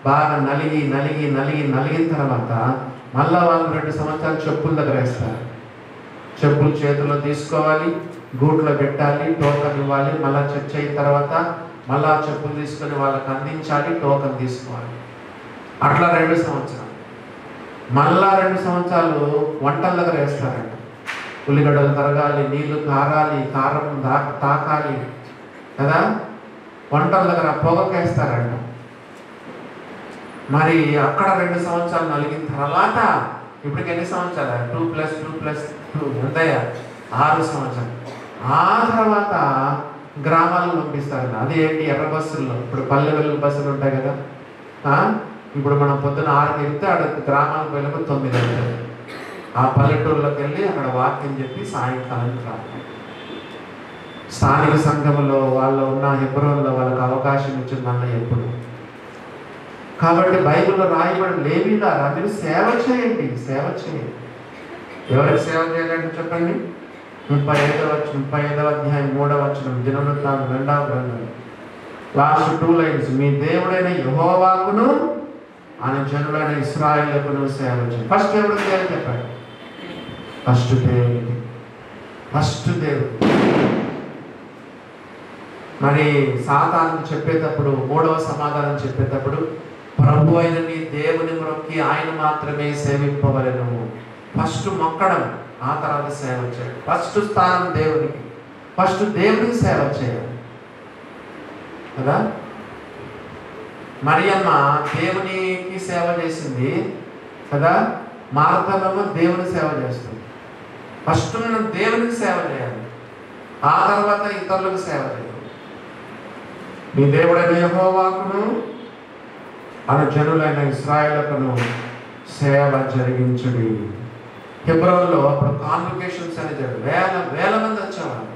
బాగా నలిగిన తర్వాత మళ్ళా వాళ్ళు 2 సంవత్సరాలు చెప్పుల దగ్గర వేస్తారు. చెప్పులు చేతిలో తీసుకోవాలి, గూట్లో పెట్టాలి, టోకన్ ఇవ్వాలి. మళ్ళీ చర్చ అయిన తర్వాత మళ్ళా చెప్పులు తీసుకొని వాళ్ళకి అందించాలి, టోకన్ తీసుకోవాలి. అట్లా 2 సంవత్సరాలు. మళ్ళా 2 సంవత్సరాలు వంటల దగ్గర వేస్తారంట. ఉల్లిగడ్డలు తరగాలి, నీళ్లు కారాలి, కారం తాకాలి కదా. వంటల దగ్గర పొగకేస్తారంట. మరి అక్కడ 2 సంవత్సరాలు నలిగిన తర్వాత ఇప్పటికి ఎన్ని సంవత్సరాలు? 2+2+2 ఎంతయ్యా? 6 సంవత్సరాలు. ఆ తర్వాత గ్రామాలకు పంపిస్తారు. అది ఏంటి? ఎర్ర బస్సుల్లో. ఇప్పుడు పల్లె వెలుగు బస్సులు ఉంటాయి కదా. ఇప్పుడు మనం పొద్దున 6కి వెళ్తే అక్కడ గ్రామాలకు వెళ్ళినప్పుడు 9 అవుతుంది. ఆ పల్లెటూరులోకి వెళ్ళి అక్కడ వాక్యం చెప్పి సాయంకాలం రావాలి. స్థానిక సంఘంలో వాళ్ళు ఉన్న హెబ్రోన్లో వాళ్ళకి అవకాశం ఇచ్చిందన్న ఎప్పుడు. కాబట్టి బైబిల్లో రాయబడి లేవీయులారా మీరు సేవ చేయండి. ఎవరికి సేవ చేయాలంటే చెప్పండి. 35వ అధ్యాయం 3వ వచనం, దినవృత్తాంతం 2వ గ్రంథం లాస్ట్ 2 లైన్స్. మీ దేవుడైన యెహోవాకును ఆయన జనులైన ఇశ్రాయేలుకును సేవ చేయండి. ఫస్ట్ ఎవరికి సేవ చెప్పండి? ఫస్ట్ దేవుడు. మరి సాతానుకు చెప్పేటప్పుడు 3వ సమాధానం చెప్పేటప్పుడు, ప్రభు అయిన నీ దేవుని మొక్కి ఆయన మాత్రమే సేవింపవలెను. ఫస్ట్ మొక్కడం, ఆ తర్వాత సేవ చేయాలి. ఫస్ట్ స్థానం దేవునికి. ఫస్ట్ దేవునికి సేవ చేయాలి కదా. మరియమ్మ దేవునికి సేవ చేసింది కదా. మార్తమ్మ దేవుని సేవ చేస్తుంది. ఫస్ట్ మనం దేవునికి సేవ చేయాలి, ఆ తర్వాత ఇతరులకు సేవ చేయాలి. మీ దేవుడైన యెహోవాకును ఆయన జనులైన ఇశ్రాయేలుకును సేవ జరిగించుడి. హెబ్రోన్లో అప్పుడు కాన్వకేషన్స్ అనేది వేల మంది వచ్చేవాళ్ళు.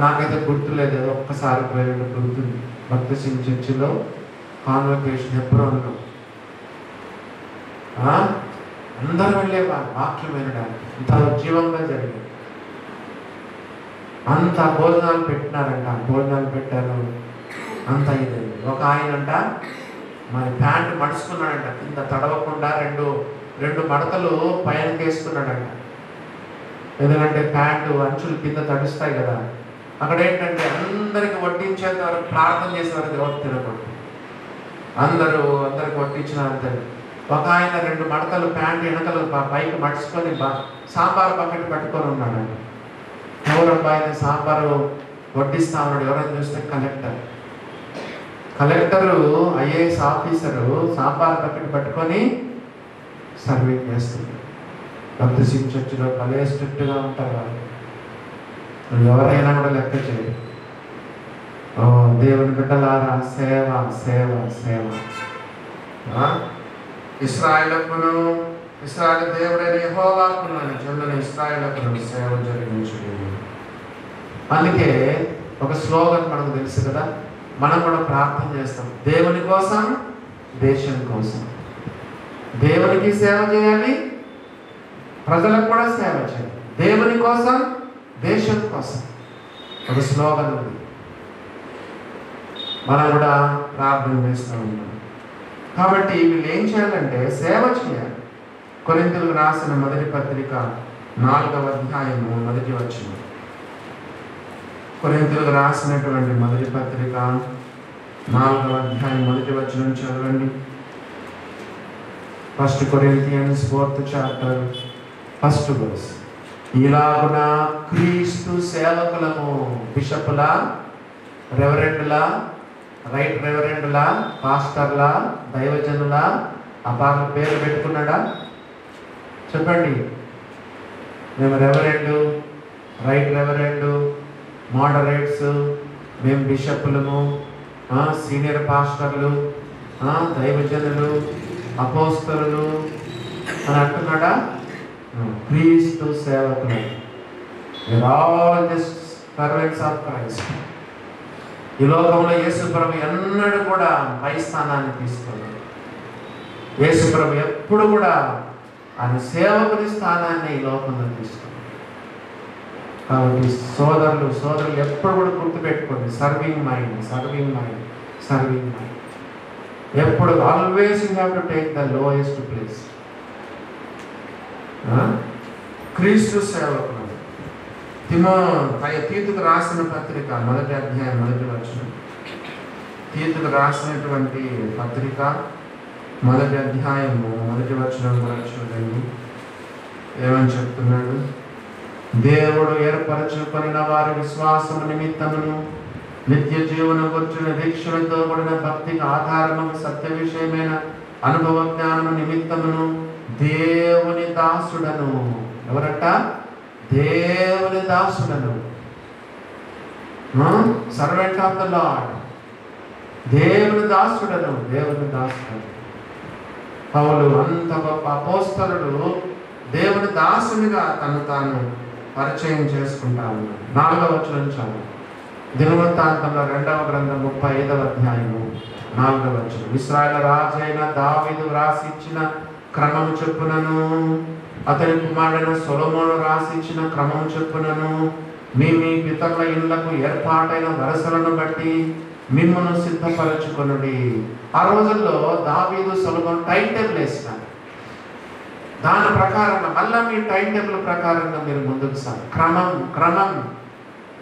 నాకైతే గుర్తులేదు, ఒక్కసారి పోయినట్టు గుర్తుంది. భక్తి సింగ్ చర్చిలో కాన్వకేషన్ హెబ్రోన్లో అందరూ వెళ్ళేవాళ్ళు వాక్యం వినడానికి. అంత ఉజ్జీవంగా జరిగింది. అంత భోజనాలు పెట్టారు. అంత ఇదైంది. ఒక ఆయనంట మరి ప్యాంటు మడుచుకున్నాడంట, కింద తడవకుండా రెండు మడతలు పైనకి వేసుకున్నాడంట. ఎందుకంటే ప్యాంటు అంచులు కింద తడుస్తాయి కదా. అక్కడ ఏంటంటే అందరికి వడ్డించేంత వరకు, ప్రార్థన చేసే వరకు ఎవరు తినకూడదు. అందరికి వడ్డించినంత. ఒక ఆయన 2 మడతలు ప్యాంటు వెనకలు పైకి మడుచుకొని సాంబార్ బకెట్ పట్టుకొని ఉన్నాడంట. ఎవరబ్బాయిని సాంబారు వడ్డిస్తా ఉన్నాడు. ఎవరైనా చూస్తే collector IAS officer sambar bucket పట్టుకొని సర్వింగ్ చేస్తుంది. భక్తి సింగ్ చర్చిలో భలే స్ట్రిక్ట్గా ఉంటారు వాళ్ళు. ఎవరైనా కూడా లెక్క చేయరు. దేవుని బిడ్డలారా సేవ. ఇశ్రాయేలు దేవుడైన యెహోవాకును జనులైన ఇశ్రాయేలుకును సేవ జరిగించుడి. అందుకే ఒక స్లోగన్ మనకు తెలుసు కదా. మనం కూడా ప్రార్థన చేస్తాం, దేవుని కోసం, దేశం కోసం. దేవునికి సేవ చేయాలి, ప్రజలకు కూడా సేవ చేయాలి. దేవుని కోసం, దేశం కోసం ఒక స్లోగన్ ఉంది. మనం కూడా ప్రార్థన చేస్తూ ఉంటాం. కాబట్టి వీళ్ళు ఏం చేయాలంటే సేవ చేయాలి. కొరింథీయులకు రాసిన మొదటి పత్రిక 4వ అధ్యాయము 1వ వచనం. కొరింథీయులకు రాసినటువంటి మొదటి పత్రిక 4వ అధ్యాయం 1వ వచనం చదవండి. 1 Corinthians 4th chapter 1st verse. ఇలాగున క్రీస్తు సేవకులము, బిషపుల, రెవరెండుల, రైట్ రెవరెండుల, పాస్టర్ల, దైవజనుల, అపార పేరు పెట్టుకున్నాడా? చెప్పండి. మేము రెవరెండు, రైట్ రెవరెండు, మోడరేట్స్, మేము బిషపులము, సీనియర్ పాస్టర్లు, దైవజనులు, అపోస్తలులు అని అంటున్నాడా? క్రీస్తు సేవకులు. We are all just servants of Christ. ఈ లోకంలో యేసు ప్రభు ఎన్నడూ కూడా పై స్థానాన్ని తీసుకోలేదు. యేసు ప్రభు ఎప్పుడు కూడా ఆయన సేవకుని స్థానాన్ని ఈ లోకంలో తీసుకున్నారు. కాబట్టి సోదరులు ఎప్పుడు కూడా గుర్తుపెట్టుకోండి, సర్వింగ్ మైండ్. ఎప్పుడు always you have to take the lowest place. క్రీస్తు సేవకులు. తీతుకు రాసిన పత్రిక 1వ అధ్యాయం 1వ వచనం. తీతుకు రాసినటువంటి పత్రిక 1వ అధ్యాయము 1వ వచనం కూడా చూడండి. ఏమని చెప్తున్నాడు? దేవుడు ఏర్పరచుకొనిన వారి విశ్వాసము నిమిత్తమును నిత్య జీవన గుర్చిన వీక్షణతో కూడిన భక్తికి ఆధారము సత్య విషయమైన అనుభవ జ్ఞానము నిమిత్తమును దేవుని దాసుడను. ఎవరట? దేవుని దాసుడను. Servant of the Lord. దేవుని దాసుడను. పౌలు అంత గొప్ప అపోస్తలుడు దేవుని దాసునిగా తను తాను పరిచయం చేసుకుంటా ఉన్నాడు. 4వ వచనం చాలు. దినవృత్తాంతంలో 2వ గ్రంథం 35వ అధ్యాయము 4వ వచనం. ఇశ్రాయేలు రాజు అయిన దావీదు రాసి ఇచ్చిన క్రమం చెప్పునను, అతని కుమారుడైన సొలొమోను రాసి ఇచ్చిన క్రమం చెప్పునను మీ పితరుల ఇళ్లకు ఏర్పాటైన వరసలను బట్టి మిమ్మల్ని సిద్ధపరచుకొనుడి. ఆ రోజుల్లో దావీదు సొలొమోను టైం టేబుల్ వేసినారు. దాని ప్రకారంగా మళ్ళీ మీ టైం టేబుల్ ప్రకారంగా మీరు ముందుకు సాగు. క్రమం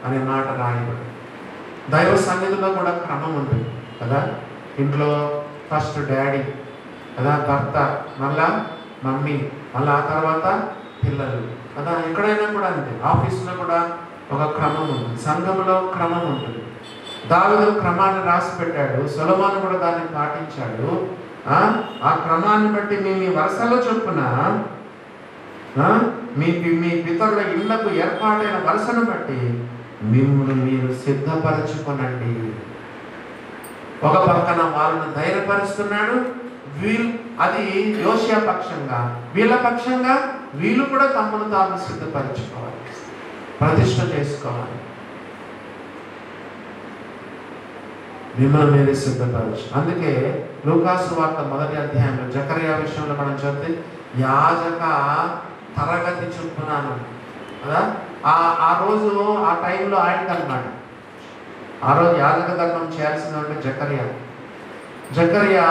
అనే మాట రాయబడి. దైవ సన్నిధిలో కూడా క్రమం ఉంటుంది కదా. ఇంట్లో ఫస్ట్ డాడీ కదా, భర్త, మళ్ళా మమ్మీ, మళ్ళీ ఆ తర్వాత పిల్లలు కదా. ఎక్కడైనా కూడా అంతే. ఆఫీసులో కూడా ఒక క్రమం ఉంటుంది, సంఘంలో క్రమం ఉంటుంది. దావీదు క్రమాన్ని రాసి పెట్టాడు, సొలొమోను కూడా దాన్ని పాటించాడు. ఆ క్రమాన్ని బట్టి మీ వరుసలో చొప్పున మీ పితరుల ఇళ్లకు ఏర్పాటైన వరుసను బట్టి మిమ్మల్ని మీరు సిద్ధపరచుకొనండి. ఒక పక్కన వాళ్ళను ధైర్యపరుస్తున్నాడు. అది యోషియా పక్షంగా, వీళ్ళ పక్షంగా వీళ్ళు కూడా తమను తాము సిద్ధపరచుకోవాలి, ప్రతిష్ఠ చేసుకోవాలి. మిమ్మల్ని మీరే సిద్ధపరచు. అందుకే లూకాసు వార్త 1వ అధ్యాయంలో జకర్యా విషయంలో మనం చదివితే యాజక తరగతి చెప్పున్నాను కదా. ఆ రోజు ఆ టైంలో ఆయనకు అన్నమాట. ఆ రోజు యాజక ధర్మం చేయాల్సిందంటే జకర్యా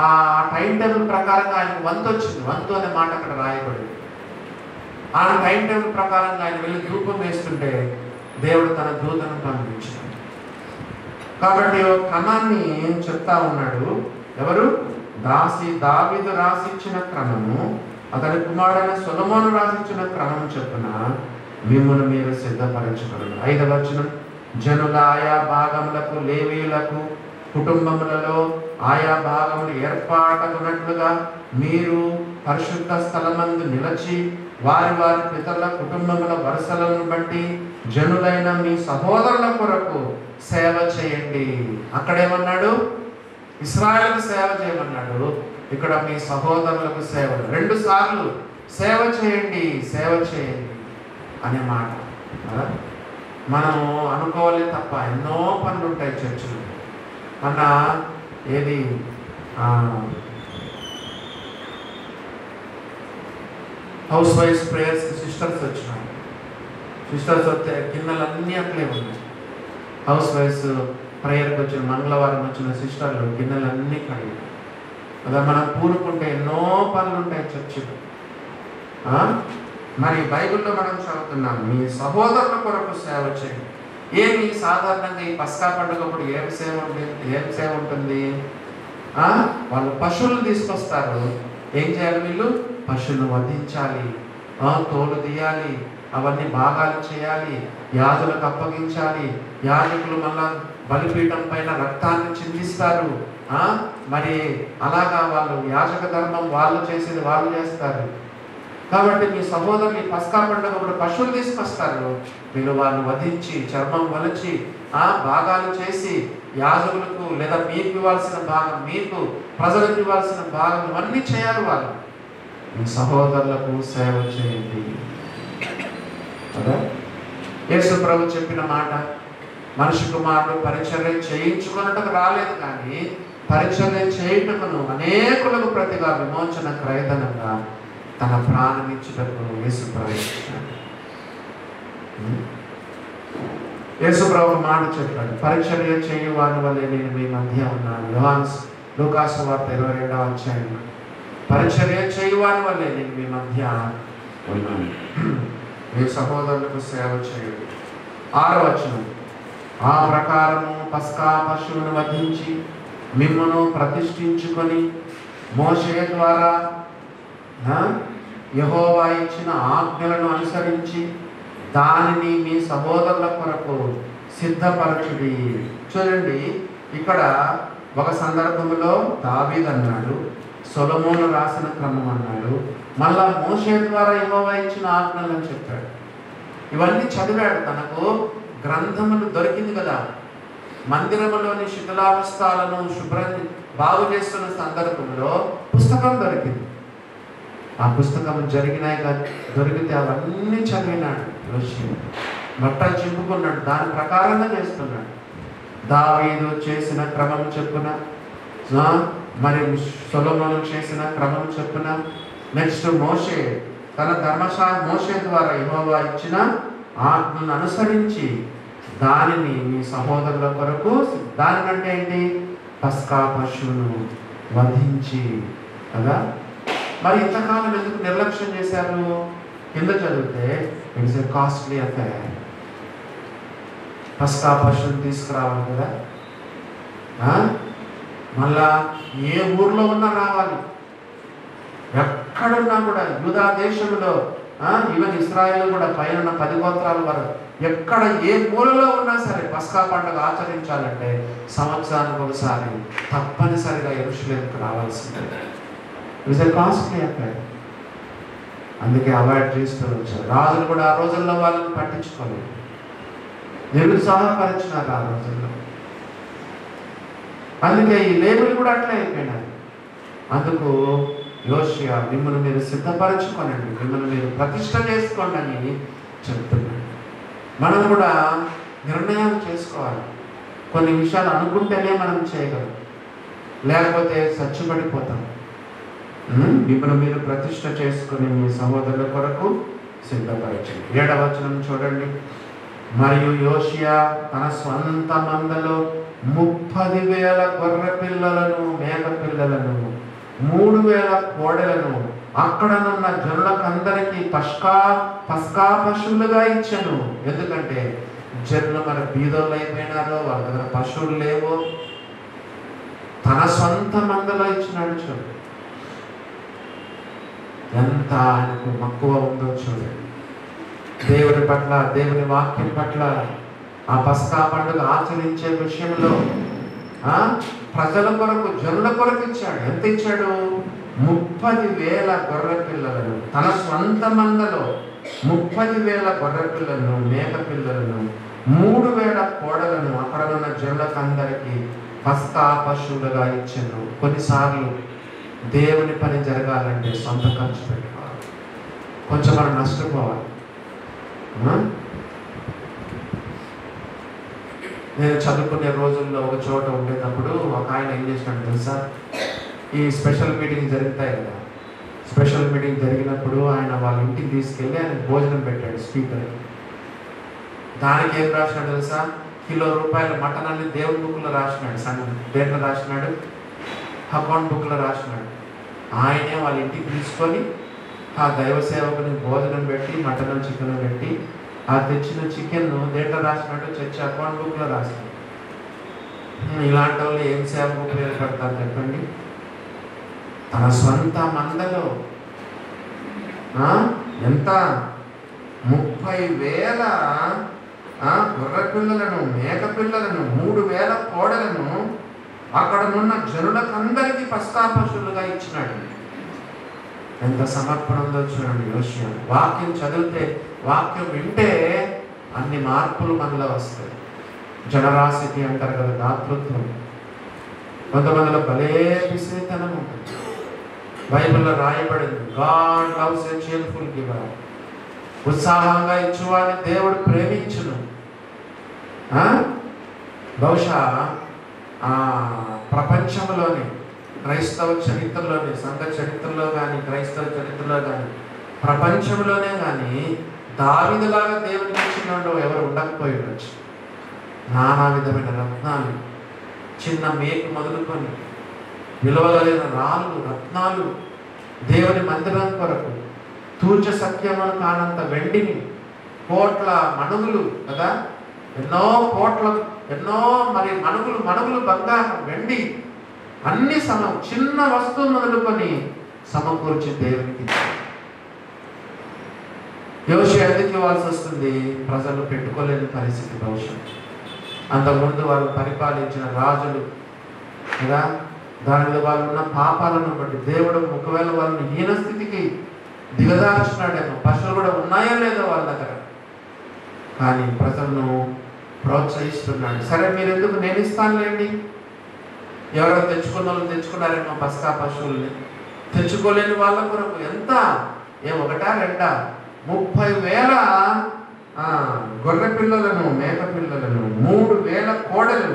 ఆ టైం టేబుల్ ప్రకారంగా ఆయనకు వంతు వచ్చింది. వంతు అనే మాట అక్కడ రాయబడింది. ఆ టైం టేబుల్ ప్రకారంగా ఆయన వెళ్ళి ధూపం వేస్తుంటే దేవుడు తన దూతను పంపించాడు. కాబట్టి ఒక క్రమాన్ని చెప్తా ఉన్నాడు. ఎవరు? దావీదు రాసిచ్చిన క్రమము, అతని కుమారుడైన సొలొమోను రాసిచ్చిన క్రమం చొప్పున మిమ్మల్ని మీరు సిద్ధపరచుకోండి. 5వ వచనం. జనుల ఆయా భాగములకు, లేవీయులకు కుటుంబములలో ఆయా భాగములు ఏర్పాటునట్లుగా మీరు పరిశుద్ధ స్థలమందు నిలిచి వారి పితరుల కుటుంబముల వరుసలను బట్టి జనులైన మీ సహోదరుల కొరకు సేవ చేయండి. అక్కడేమన్నాడు? ఇశ్రాయేలుకు సేవ చేయమన్నాడు. ఇక్కడ మీ సహోదరులకు సేవ. 2 సార్లు సేవ చేయండి అనే మాట. మనం అనుకోవాలి తప్ప ఎన్నో పనులు ఉంటాయి చర్చిలో. మన ఏది హౌస్ వైఫ్స్ ప్రేయర్స్ సిస్టర్స్ వచ్చినాయి. సిస్టర్స్ వస్తే గిన్నెలన్నీ అట్లే ఉన్నాయి. హౌస్ వైఫ్స్ ప్రేయర్కి వచ్చిన మంగళవారం వచ్చిన సిస్టర్లు గిన్నెలన్నీ కడిగి అలా మనం పూనుకుంటే ఎన్నో పనులు ఉంటాయి చర్చిలో. మరి బైబిల్లో మనం చదువుతున్నాం, మీ సహోదరుల కొరకు సేవ చేయండి. ఏమి సాధారణంగా ఈ పస్కా పండుగప్పుడు ఏం సేవ ఉంటుంది? వాళ్ళు పశువులు తీసుకొస్తారు. ఏం చేయాలి? వీళ్ళు పశువులను వధించాలి, తోలు తీయాలి, అవన్నీ భాగాలు చేయాలి, యాజకులకు అప్పగించాలి. యాజకులు మళ్ళా బలిపీఠం పైన రక్తాన్ని చిందిస్తారు. మరి అలాగా వాళ్ళు యాజక ధర్మం వాళ్ళు చేసేది వాళ్ళు చేస్తారు. కాబట్టి మీ సహోదరులు ఈ పస్కా పండుగప్పుడు పశువులు తీసుకొస్తారు. వీళ్ళు వాళ్ళు వధించి చర్మం వలిచి భాగాలు చేసి యాజకులకు లేదా మీకు ఇవ్వాల్సిన భాగం, మీకు ప్రజలకు ఇవ్వాల్సిన భాగం అన్నీ చేయాలి. వాళ్ళు మీ సహోదరులకు సేవ చేయండి. యేసు ప్రభు చెప్పిన మాట, మనిషి కుమారుడు పరిచర్య చేయించుకున్నట్టుకు రాలేదు, కానీ పరిచర్య చేయుటకును అనేకులకు ప్రతిగా విమోచన క్రయధనంగా తన ప్రాణం ఇచ్చుటకు యేసు ప్రవేశించాడు. యేసు ప్రభు మాట చెప్పాడు, పరిచర్య చేయు వారి వల్లే నేను మీ మధ్య ఉన్నాను. యోహాను లూకాసు వార్త 22వ అధ్యాయంలో పరిచర్య చేయు వారి వల్లే నేను మీ మధ్య ఉన్నాను. మీ సహోదరులకు సేవ చేయుడు. 6వ వచనం, ఆ ప్రకారము పస్కా పశువును వధించి మిమ్మును ప్రతిష్ఠించుకొని మోషే ద్వారా యెహోవా ఇచ్చిన ఆజ్ఞలను అనుసరించి దానిని మీ సహోదరుల కొరకు సిద్ధపరచుడి. చూడండి, ఇక్కడ ఒక సందర్భంలో దావీదు అన్నాడు, సొలొమోను రాసిన క్రమం అన్నాడు, మళ్ళా మోషే ద్వారా యెహోవా ఇచ్చిన ఆజ్ఞలను చెప్పాడు. ఇవన్నీ చదివాడు. తనకు గ్రంథములు దొరికింది కదా, మందిరములోని శిథిలావస్థలను శుభ్రం బాగు చేస్తున్న సందర్భంలో పుస్తకం దొరికింది. ఆ పుస్తకం దొరికితే అవన్నీ చదివినాడు. బట్టలు చింపుకున్నాడు, దాని ప్రకారంగా చేస్తున్నాడు. దావీదు చేసిన క్రమం చెప్పున, మరి సొలొమోను చేసిన క్రమం చెప్పున, నెక్స్ట్ మోషే తన మోషే ద్వారా యెహోవా ఇచ్చిన ఆజ్ఞను అనుసరించి దానిని మీ సహోదరుల కొరకు, దానికంటే ఏంటి, పస్కా పశువును వధించి కదా. మరి ఇంతకాలం ఎందుకు నిర్లక్ష్యం చేశారు? కింద చదివితే ఇట్స్ ఎ కాస్ట్లీ అఫైర్. పస్కా పశువుని తీసుకురావాలి కదా, మళ్ళా ఏ ఊర్లో ఉన్నా రావాలి, ఎక్కడున్నా కూడా. యూదా దేశంలో ఈవెన్ ఇశ్రాయేల్ కూడా పైన 10 గోత్రాల వరకు ఎక్కడ ఏ మూలలో ఉన్నా సరే పస్కా పండుగ ఆచరించాలంటే సంవత్సరానికి ఒకసారి తప్పనిసరిగా యెరూషలేముకు రావాల్సిందే. It's a costly affair. అందుకే అవాయిడ్ చేస్తూ వచ్చారు. రాజులు కూడా ఆ రోజుల్లో వాళ్ళని పట్టించుకోలేదు, నిరుత్సాహపరిచినారు ఆ రోజుల్లో. అందుకే ఈ లేబుల్ కూడా అట్లే అయిపోయినారు. అందుకు యోషియా మిమ్మల్ని మీరు సిద్ధపరచుకోనండి, మిమ్మల్ని మీరు ప్రతిష్ట చేసుకోండి అని చెప్తున్నాడు. మనం కూడా నిర్ణయాలు చేసుకోవాలి. కొన్ని విషయాలు అనుకుంటేనే మనం చేయగలం, లేకపోతే చచ్చుబడిపోతాం. మిమ్మల్ని మీరు ప్రతిష్ట చేసుకుని మీ సహోదరుల కొరకు సిద్ధపరచండి. 7వ వచనం చూడండి, మరియు యోషియా తన స్వంత మందలో 30,000 గొర్రె పిల్లలను, మేక పిల్లలను, 3,000 కోడెలను అక్కడనున్న జనులకందరికీ పస్కా పశువులుగా ఇచ్చాను. ఎందుకంటే జనులు మన బీదోళ్ళు అయిపోయినారో, వాళ్ళ దగ్గర పశువులు లేవో, తన సొంత మందలో ఇచ్చినాడు. చూడండి ఎంత ఆయనకు మక్కువ ఉందో చూడండి. దేవుని పట్ల, దేవుని వాక్యం పట్ల, ఆ పస్కా పండుగ ఆచరించే విషయంలో ప్రజల కొరకు, జనుల కొరకు ఇచ్చాడు. ఎంత ఇచ్చాడు? 30,000 గొర్రె పిల్లలను, తన స్వంత మందలో 30,000 గొర్రె పిల్లలను, మేక పిల్లలను, 3,000 కోడలను అక్కడ ఉన్న జనులకందరికీ పస్కా పశువులుగా ఇచ్చాను. కొన్నిసార్లు దేవుని పని జరగాలంటే సొంత ఖర్చు పెట్టుకోవాలి, కొంచెం మనం నష్టపోవాలి. నేను చదువుకునే రోజుల్లో ఒక చోట ఉండేటప్పుడు ఒక ఆయన ఏం చేసినాడు తెలుసా, ఈ స్పెషల్ మీటింగ్ జరుగుతాయి కదా, స్పెషల్ మీటింగ్ జరిగినప్పుడు ఆయన వాళ్ళ ఇంటికి తీసుకెళ్ళి ఆయన భోజనం పెట్టాడు స్పీకర్. దానికి ఏం రాసినాడు తెలుసా, ₹1,000 మటన్ అన్ని దేవుని బుక్లో రాసినాడు. దేంట్లో రాసినాడు? అకౌంట్ బుక్లో రాసినాడు. ఆయనే వాళ్ళ ఇంటికి తీసుకొని ఆ దైవ సేవకుని భోజనం పెట్టి, మటన్ చికెన్ పెట్టి, ఆ తెచ్చిన చికెన్ దేంట్లో రాసినాడు? చర్చి అకౌంట్ బుక్లో రాసినాడు. ఇలాంటి వాళ్ళు ఏం సేవకు ఉపయోగపడతారు చెప్పండి? తన స్వంత మందలో ఎంత 30,000 గొర్రె పిల్లలను, మేక పిల్లలను, 3,000 కోడలను అక్కడనున్న జనులకందరికీ పస్కా పశువులుగా ఇచ్చినాడు. ఎంత సమర్పణ ఉందో చూడండి యోషియా. వాక్యం చదివితే, వాక్యం వింటే అన్ని మార్పులు మనలో వస్తాయి. జనరాసిటీ అంటారు కదా, దాతృత్వం. కొంతమందిలో భలే పిసినితనం ఉంటుంది. బైబిల్లో రాయబడింది, గాడ్ లవ్స్ ఎ చీర్ఫుల్ గివర్. ఉత్సాహంగా ఇచ్చువాని దేవుడు ప్రేమించును. బహుశా ప్రపంచంలోని క్రైస్తవ చరిత్రలోని, సంఘ చరిత్రలో కానీ, క్రైస్తవ చరిత్రలో కానీ, ప్రపంచంలోనే కానీ దావీదులాగా దేవునికి ఇచ్చిన ఎవరు ఉండకపోయి ఉండొచ్చు. నానా విధమైన రత్నాలు, చిన్న మేకు మొదలుకొని విలువగలిగిన రాళ్ళు, రత్నాలు, దేవుని మందిరం కొరకు తూచ సత్యమును కానంత వెండిని, కోట్ల మణుగులు కదా, ఎన్నో మరి మణుగులు బంగారం, వెండి అన్ని చిన్న వస్తువు మొదలుకొని సమకూర్చి దేవునికి యోషియా ఎందుకు ఇవ్వాల్సి వస్తుంది? ప్రజలు పెట్టుకోలేని పరిస్థితి. భవిష్యత్తు అంతకుముందు వాళ్ళు పరిపాలించిన రాజులు కదా, దాని మీద వాళ్ళు ఉన్న పాపాలను బట్టి దేవుడు ఒకవేళ వాళ్ళని హీనస్థితికి దిగదార్చినాడేమో. పశువులు కూడా ఉన్నాయో లేదో వాళ్ళ దగ్గర, కానీ ప్రజలను ప్రోత్సహిస్తున్నాడు. సరే మీరు ఎందుకు, నేను ఇస్తానులేండి. ఎవరో తెచ్చుకున్న వాళ్ళు తెచ్చుకున్నారేమో పస్కా పశువుల్ని. తెచ్చుకోలేని వాళ్ళ కొరకు ఎంత, ఒకటా రెండా, 30,000 గొర్రె పిల్లలను, మేక పిల్లలను, 3,000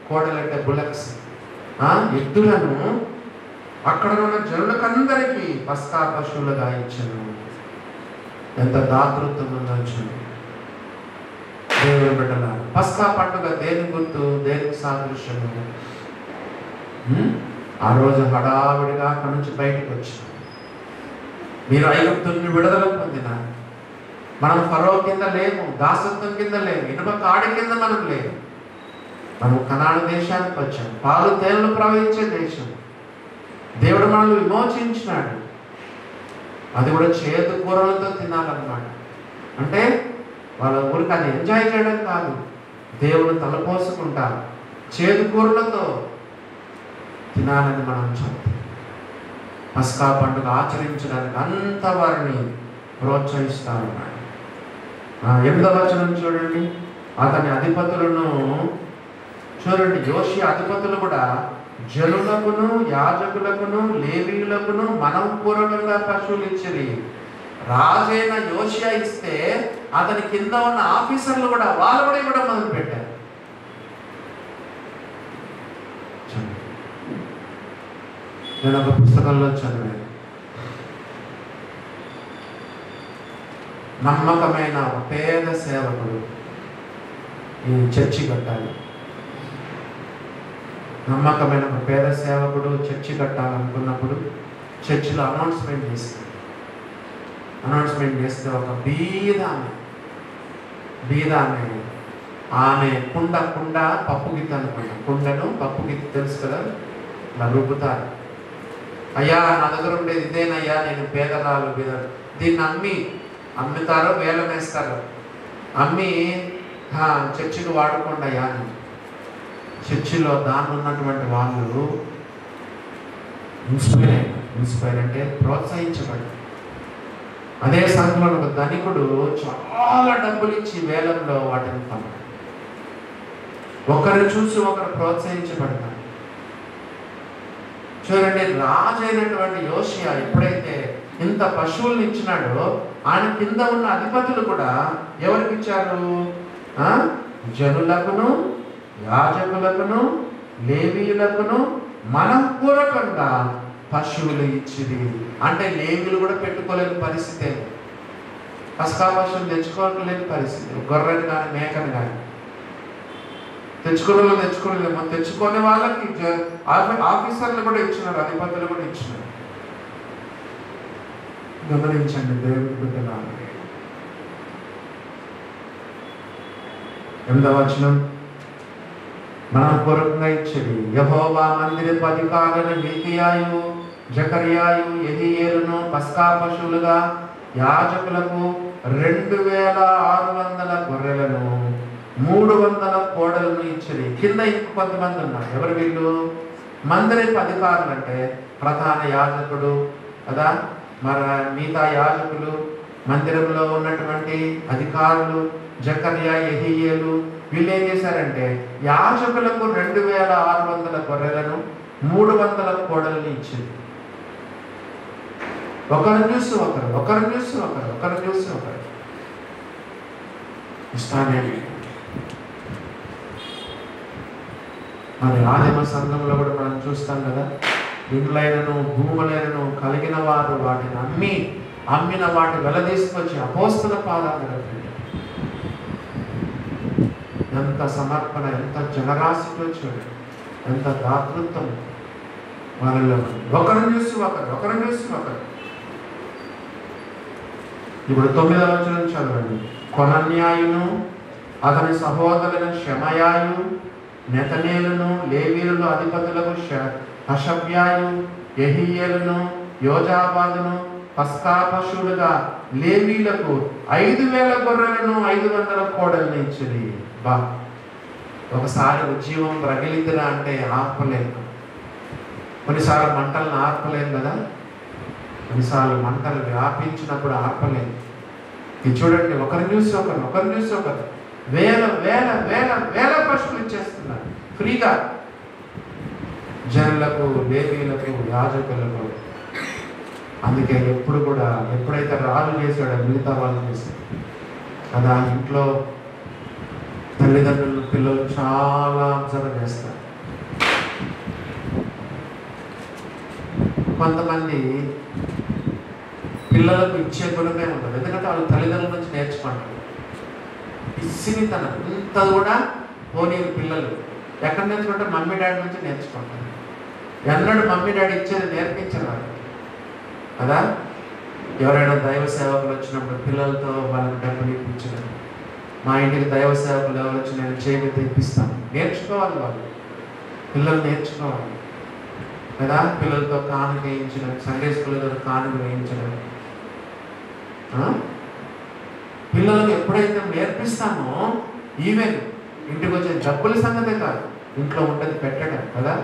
కోడలంటే బులక్స్, ఎద్దులను అక్కడ ఉన్న జనులకందరికీ పస్కా పశువులుగా ఇచ్చాను. ఎంత దాతృత్వం ఉందో చూడండి. దేవుని బిడ్డల పస్కా పండుగ దేని గుర్తు, దేనికి సాదృశ్యము? ఆ రోజు హడావిడిగా అక్కడి నుంచి బయటకు వచ్చాం. మీరు ఐగుప్తుని విడుదల పొందిన, మనం ఫరో కింద లేము, దాసత్వం కింద లేము, ఇనుప కాడి కింద మనం లేము. మనం కనాను దేశానికి వచ్చాం, పాలు తేనెలు ప్రవహించే దేశం. దేవుడు మనల్ని విమోచించినాడు. అది కూడా చేదు కూరలతో తినాలన్నమాట. అంటే వాళ్ళ ఊరికి అది ఎంజాయ్ చేయడం కాదు, దేవుడు తలపోసుకుంటా చేదు కూరలతో తినాలని మనం చెప్తాం. పస్కా పండుగ ఆచరించడానికి అంత వారిని ప్రోత్సహిస్తారు. 8వ వచనం చూడండి. అతని అధిపతులను చూడండి. యోషియా అధిపతులు కూడా జనులకును, యాజకులకును, లేవీయులకును మనఃపూర్వకంగా పశువులు ఇచ్చిరి. రాజైన యోషియా ఇస్తే అతని కింద ఉన్న ఆఫీసర్లు కూడా వాళ్ళు కూడా ఇవ్వడం మొదలు పెట్టారు. నేను ఒక పుస్తకంలో చదివాను, నమ్మకమైన పేద సేవకుడు ఈ చర్చి కట్టాలి. నమ్మకమైన ఒక పేద సేవకుడు చర్చి కట్టాలనుకున్నప్పుడు చర్చిలో అనౌన్స్మెంట్ చేస్తే ఒక బీద ఆమె కుండ పప్పు గిత్త అనుకున్నా. కుండను పప్పు గిత్త తెలుసు కదా, ఇలా రుబ్బుతారు. అయ్యా నా దగ్గర ఉండేది ఇదేనయ్యా, నేను పేదరాలు దీన్ని అమ్ముతారో వేలం వేస్తారు, అమ్మి చర్చికి వాడుకోండి అయ్యా అని. చర్చిలో దాన్ని ఉన్నటువంటి వాళ్ళు ఇన్స్పైర్ అంటే ప్రోత్సహించబడి, అదే సంఘంలో ఒక ధనికుడు చాలా డబ్బులు ఇచ్చి వేలంలో వాటిని కొన్నాడు. ఒకరిని చూసి ఒకరు ప్రోత్సహించబడతారు. చూడండి, రాజు అయినటువంటి యోషియా ఎప్పుడైతే ఇంత పశువులను ఇచ్చినాడో ఆయన కింద ఉన్న అధిపతులు కూడా ఎవరికి ఇచ్చారు? జనులకును, యాజకులకును, లేవీయులకును మనఃపూర్వకంగా పశువులు ఇచ్చిరి. అంటే లేవీలు కూడా పెట్టుకోలేని పరిస్థితి, పస్కా పశువులు తెచ్చుకోలేని పరిస్థితి. గొర్రెని కానీ మేకని కానీ తెచ్చుకోలేము. తెచ్చుకునే వాళ్ళకి ఆఫీసర్లు కూడా ఇచ్చినారు, అధిపతులు కూడా ఇచ్చినారు. గమనించండి దేవుని బిడ్డలారా. 8వ వచనం, మనఃపూర్వకంగా ఇచ్చేది. యెహోవా మందిరపు అధికారులను హిల్కీయాయు, జకర్యాయు, యెహీయేలును పస్కా పశువులుగా యాజకులకు 2,600 గొర్రెలను 300 కోడలను ఇచ్చిరి. కింద ఇంక కొంతమంది ఉన్నారు. ఎవరు వీళ్ళు? మందిరపు అధికారులు అంటే ప్రధాన యాజకుడు కదా, మరి మిగతా యాజకులు, మందిరంలో ఉన్నటువంటి అధికారులు, జకర్యా, యెహీయేలు, వీళ్ళు ఏం చేశారంటే యాజకులకు 2,600 గొర్రెలను 300 కోడలను ఇచ్చింది. ఒకరు చూసి ఒకరు ఇస్తానే. మరి ఆదిమ సంఘంలో కూడా మనం చూస్తాం కదా, ఇండ్లైనను భూములైనను కలిగిన వారు వాటిని అమ్మిన వాటి వెల తీసుకొచ్చి అపోస్తల పాదాలు పెట్టారు. ఎంత సమర్పణ, ఎంత జనరాశితో చూడండి, ఎంత దాతృత్వం వాళ్ళలో. ఒకరిని చూసి ఒకరు. ఇప్పుడు 9వ వచనం చదవండి. కొనన్యాయును అతని సహోదరులైన షమయాయు, నెతనేలును, లేవీయుల అధిపతులకు హషబ్యాయు, యెహీయేలును, యోజాబాదును పస్కా పశువులుగా లేవీలకు 5,000 గొర్రెలను 500 కోడలను ఇచ్చింది. బా, ఒకసారి ఉద్యమం రగిలిద్దిరా అంటే ఆర్పలేదు. కొన్నిసార్లు మంటలను ఆర్పలేదు కదా, కొన్నిసార్లు మంటలు వ్యాపించినప్పుడు ఆర్పలేదు. ఇది చూడండి, ఒకరిని చూసి ఒకరు వేల పశువులు ఇచ్చేస్తున్నారు ఫ్రీగా జనులకు, లేవీలకు, యాజకులకు. అందుకే ఎప్పుడైతే రాజు చేశాడో మిగతా వాళ్ళు చేశాడు కదా. ఇంట్లో తల్లిదండ్రులు పిల్లలు చాలా అబ్జర్వ్ చేస్తారు. కొంతమంది పిల్లలకు ఇచ్చే గుణమే ఉండదు, ఎందుకంటే వాళ్ళు తల్లిదండ్రుల నుంచి నేర్చుకుంటారు. ఇసినితనం ఇంత కూడా పోనీ పిల్లలు ఎక్కడ నేర్చుకుంటారు? మమ్మీ డాడీ నుంచి నేర్చుకుంటారు. ఎన్నడూ మమ్మీ డాడీ ఇచ్చేది నేర్పించరు వాళ్ళకి కదా. ఎవరైనా దైవ సేవకులు వచ్చినప్పుడు పిల్లలతో వాళ్ళకి డబ్బులు ఇప్పించడం, మా ఇంటికి దైవ సేవకులు ఎవరు వచ్చి నేను చేయి తెప్పిస్తాను, నేర్చుకోవాలి వాళ్ళు, పిల్లలు నేర్చుకోవాలి కదా. పిల్లలతో కానుక వేయించడం, సండే స్కూల్లో కానుక వేయించడం, పిల్లలకు ఎప్పుడైతే నేర్పిస్తామో ఈవెన్ ఇంటికి వచ్చే డబ్బుల సంగతే కాదు, ఇంట్లో ఉండేది పెట్టడం కదా.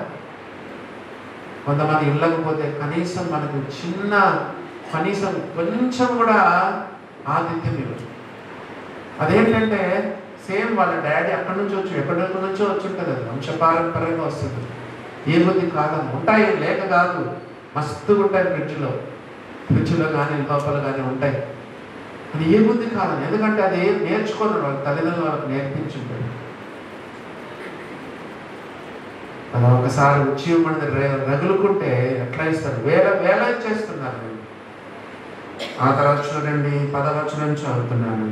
కొంతమంది ఇళ్ళకు పోతే కనీసం మనకు కనీసం కొంచెం కూడా ఆతిథ్యం ఇవ్వదు. అదేంటంటే సేమ్ వాళ్ళ డాడీ అక్కడి నుంచి ఎక్కడి నుంచో వచ్చి ఉంటుంది, అది వంశపారంపర్యంగా వస్తుంది. ఏ బుద్ధి కాదని ఉంటాయి, లేక కాదు, మస్తుగా ఉంటాయి ఫ్రిడ్జ్లో కానీ లోపల కానీ ఉంటాయి. అది ఏ బుద్ధి కాదని, ఎందుకంటే అది ఏం నేర్చుకున్నాడు, వాళ్ళ తల్లిదండ్రులు వాళ్ళకి నేర్పించుంటాడు. అలా ఒకసారి వచ్చి మనది రగులుకుంటే ఎట్లా ఇస్తారు? వేల ఇచ్చేస్తున్నారు. ఆ తర్వాత చూడండి 10వ వచనం చదువుతున్నాను.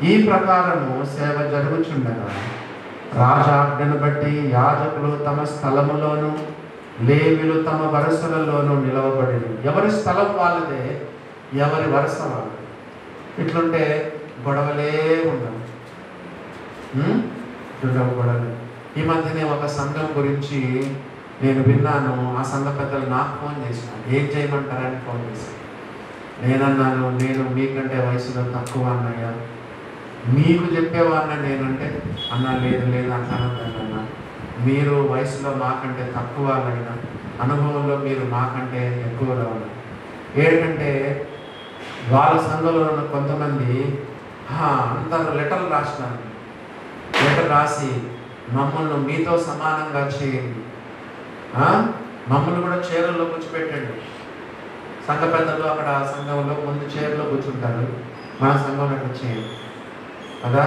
ఈ ప్రకారము సేవ జరుగుచుండగా రాజాజ్ఞను బట్టి యాజకులు తమ స్థలములోను, లేవీయులు తమ వరుసలలోనూ నిలవబడి, ఎవరి స్థలం వాళ్ళదే, ఎవరి వరుస వాళ్ళది. ఇట్లుంటే గొడవలే ఉండవు. గొడవలు. ఈ మధ్యనే ఒక సంఘం గురించి నేను విన్నాను. ఆ సంఘ పెద్దలు నాకు ఫోన్ చేసినాను, ఏం చేయమంటారని ఫోన్ చేశాను. నేనన్నాను, నేను మీకంటే వయసులో తక్కువ అన్నయ్య, మీకు చెప్పేవాడిన నేనంటే అన్నా లేదు అంటానన్నా, మీరు వయసులో మాకంటే తక్కువ అయినా అనుభవంలో మీరు మాకంటే ఎక్కువగా ఉన్నారు. ఏంటంటే వాళ్ళ సంఘంలో ఉన్న కొంతమంది అందరూ లెటర్లు రాసినారు. లెటర్ రాసి మమ్మల్ని మీతో సమానంగా చేయండి, మమ్మల్ని కూడా చీరల్లో కూర్చోబెట్టండి. సంఘ పెద్దలు అక్కడ సంఘంలో ముందు చీరలో కూర్చుంటారు, మన సంఘంలో అక్కడ చేయండి కదా.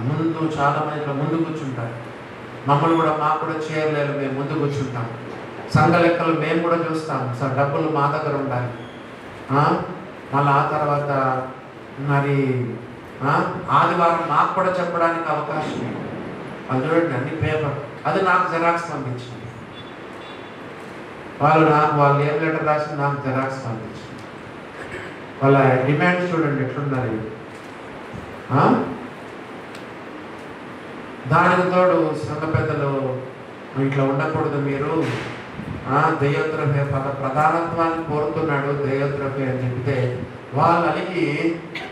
ముందు చాలా మంది ఇట్లా ముందు కూర్చుంటారు, మమ్మల్ని కూడా మాకు కూడా చీరలేదు, మేము ముందు కూర్చుంటాం. సంఘ లెక్కలు మేము కూడా చూస్తాం, సార్ డబ్బులు మా దగ్గర ఉండాలి. మళ్ళీ ఆ తర్వాత మరి ఆదివారం మాకు కూడా చెప్పడానికి అవకాశం. అది చూడండి, అన్ని పేపర్, అది నాకు జెరాక్స్ పంపించింది. వాళ్ళు ఏం లెటర్ రాసి నాకు జెరాక్స్ పంపించింది. వాళ్ళ డిమాండ్ చూడండి ఎట్లున్నారు. దానికి తోడు సంఘ పెద్దలు ఇట్లా ఉండకూడదు, మీరు దైవోద్రవ్య ప్రధానత్వాన్ని కోరుతున్నాడు దైవోద్రవ్య అని చెప్తే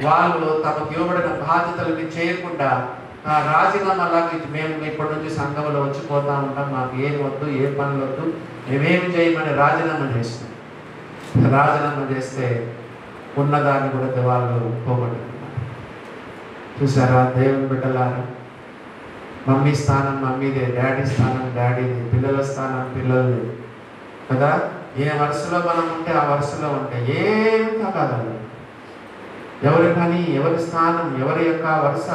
వాళ్ళు తమకు ఇవ్వబడిన బాధ్యతలని చేయకుండా రాజీనామాలాగా మేము ఇప్పటి నుంచి సంఘంలో వచ్చిపోతూ ఉంటాం, మాకు ఏం వద్దు, ఏ పనులు వద్దు, మేమేమి చేయమని రాజీనామా చేస్తాం. రాజీనామా చేస్తే ఉన్నదాన్ని కూడా వాళ్ళు పోగొట్టుకున్నారు. చూసారా దేవుని బిడ్డలారా, మమ్మీ స్థానం మమ్మీదే, డాడీ స్థానం డాడీది, పిల్లల స్థానం పిల్లలది కదా. ఏ వరుసలో మనం ఉంటే ఆ వరుసలో ఉంటే ఏమి కాదు. ఎవరి పని, ఎవరి స్థానం, ఎవరి యొక్క వరుస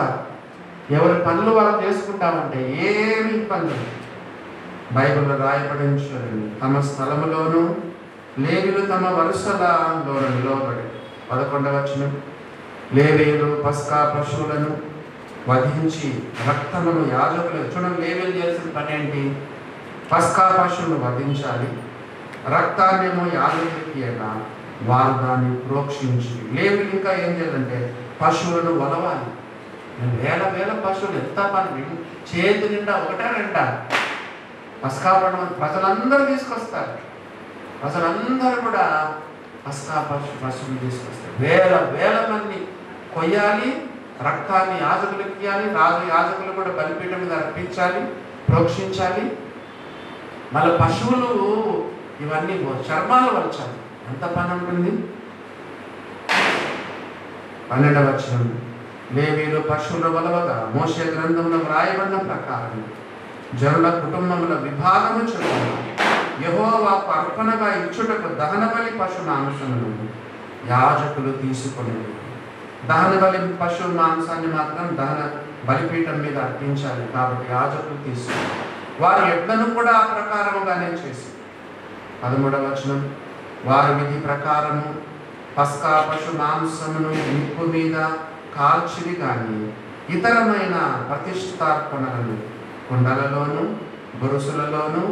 ఎవరి పనులు వాళ్ళు చేసుకుంటామంటే ఏమి ఇబ్బంది లేదు. బైబిల్లో రాయబడించారు, తమ స్థలములోను లేవీయులు తమ వరుసలలో నిలవబడి. 11వ వచనం, లేవీయులు పస్కా పశువులను వధించి రక్తమును యాజకులు. చూడండి, లేవీయులు చేసిన పని ఏంటి? పస్కా పశువును వధించాలి, రక్తాన్నేమో యాజకులకి ఇయ్యగా వారు దాన్ని ప్రోక్షించి. లేవీయులు ఇంకా ఏం చేయాలంటే పశువులను వలవాలి. వేల వేల పశువులు, ఎంత పని! చేతి నిండా ఒకటా రెండా పస్కా పండుగ ప్రజలందరూ తీసుకొస్తారు. ప్రజలందరూ కూడా పస్కా పశువులు తీసుకొస్తారు. వేల వేల మంది కొయ్యాలి, రక్తాన్ని యాజకులకు ఇవ్వాలి, యాజకులు కూడా బలిపీఠం మీద అర్పించాలి, ప్రోక్షించాలి. మళ్ళీ పశువులు ఇవన్నీ చర్మాలు వలచాలి. ఎంత పని ఉంటుంది? 12వ వచనం, లేవీయులు పశువుల వలవగా మోషే గ్రంథంలో వ్రాయబడిన ప్రకారం జనుల కుటుంబముల విభాగము చొప్పున యెహోవాకు అర్పణగా ఇచ్చుటకు దహన బలి పశు మాంసమును యాజకులు తీసుకొని, దహన బలి పశు మాంసాన్ని మాత్రం దహన బలిపీఠం మీద అర్పించాలి. కాబట్టి యాజకులు తీసుకుని వారి ఎడ్లను కూడా ఆ ప్రకారముగానే చేసి. 13వ వచనం, వారి విధి ప్రకారము పస్కా పశు మాంసమును నిప్పు మీద కాల్చివి కానీ ఇతరమైన ప్రతిష్ఠార్పణలను కుండలలోను గొరుసులలోను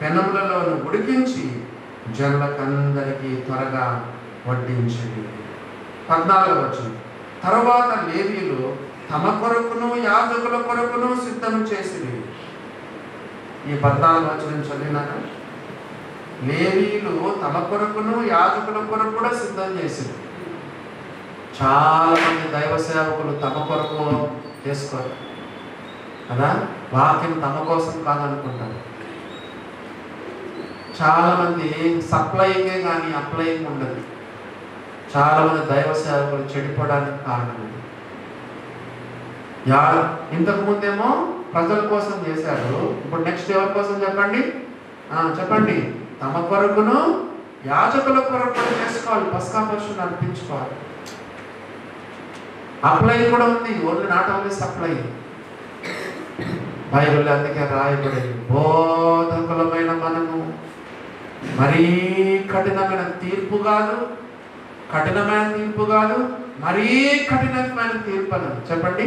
పెనములలోను ఉడికించి జనులకందరికీ త్వరగా వడ్డించేది. 14వ వచనం, తరువాత లేవీయులు తమ కొరకును యాజకుల కొరకును సిద్ధం చేసిరి. ఈ 14వ వచనం చదివినాక లేవీయులు తమ కొరకును యాజకుల కొరకు కూడా సిద్ధం చేసింది. చాలా మంది దైవ సేవకులు తమ కొరకు చేసుకోరు కదా, వాక్యం తమ కోసం కాదనుకుంటారు. చాలా మంది సప్లైకే కానీ అప్లైయింగ్ ఉండదు. చాలా మంది దైవ సేవకులు చెడిపోవడానికి కారణం. ఇంతకు ముందేమో ప్రజల కోసం చేశారు, ఇప్పుడు నెక్స్ట్ ఎవరి కోసం చెప్పండి? చెప్పండి. తమ కొరకును యాజకుల కొరకు కూడా చేసుకోవాలి, పస్కా పశువును అర్పించుకోవాలి. అప్లై కూడా ఉంది, only not only supply. Bible అందుకే రాయబడింది, బోధకులమైన మనము మరీ కఠినమైన తీర్పు కాదు, మరీ కఠినమైన తీర్పు అని చెప్పండి.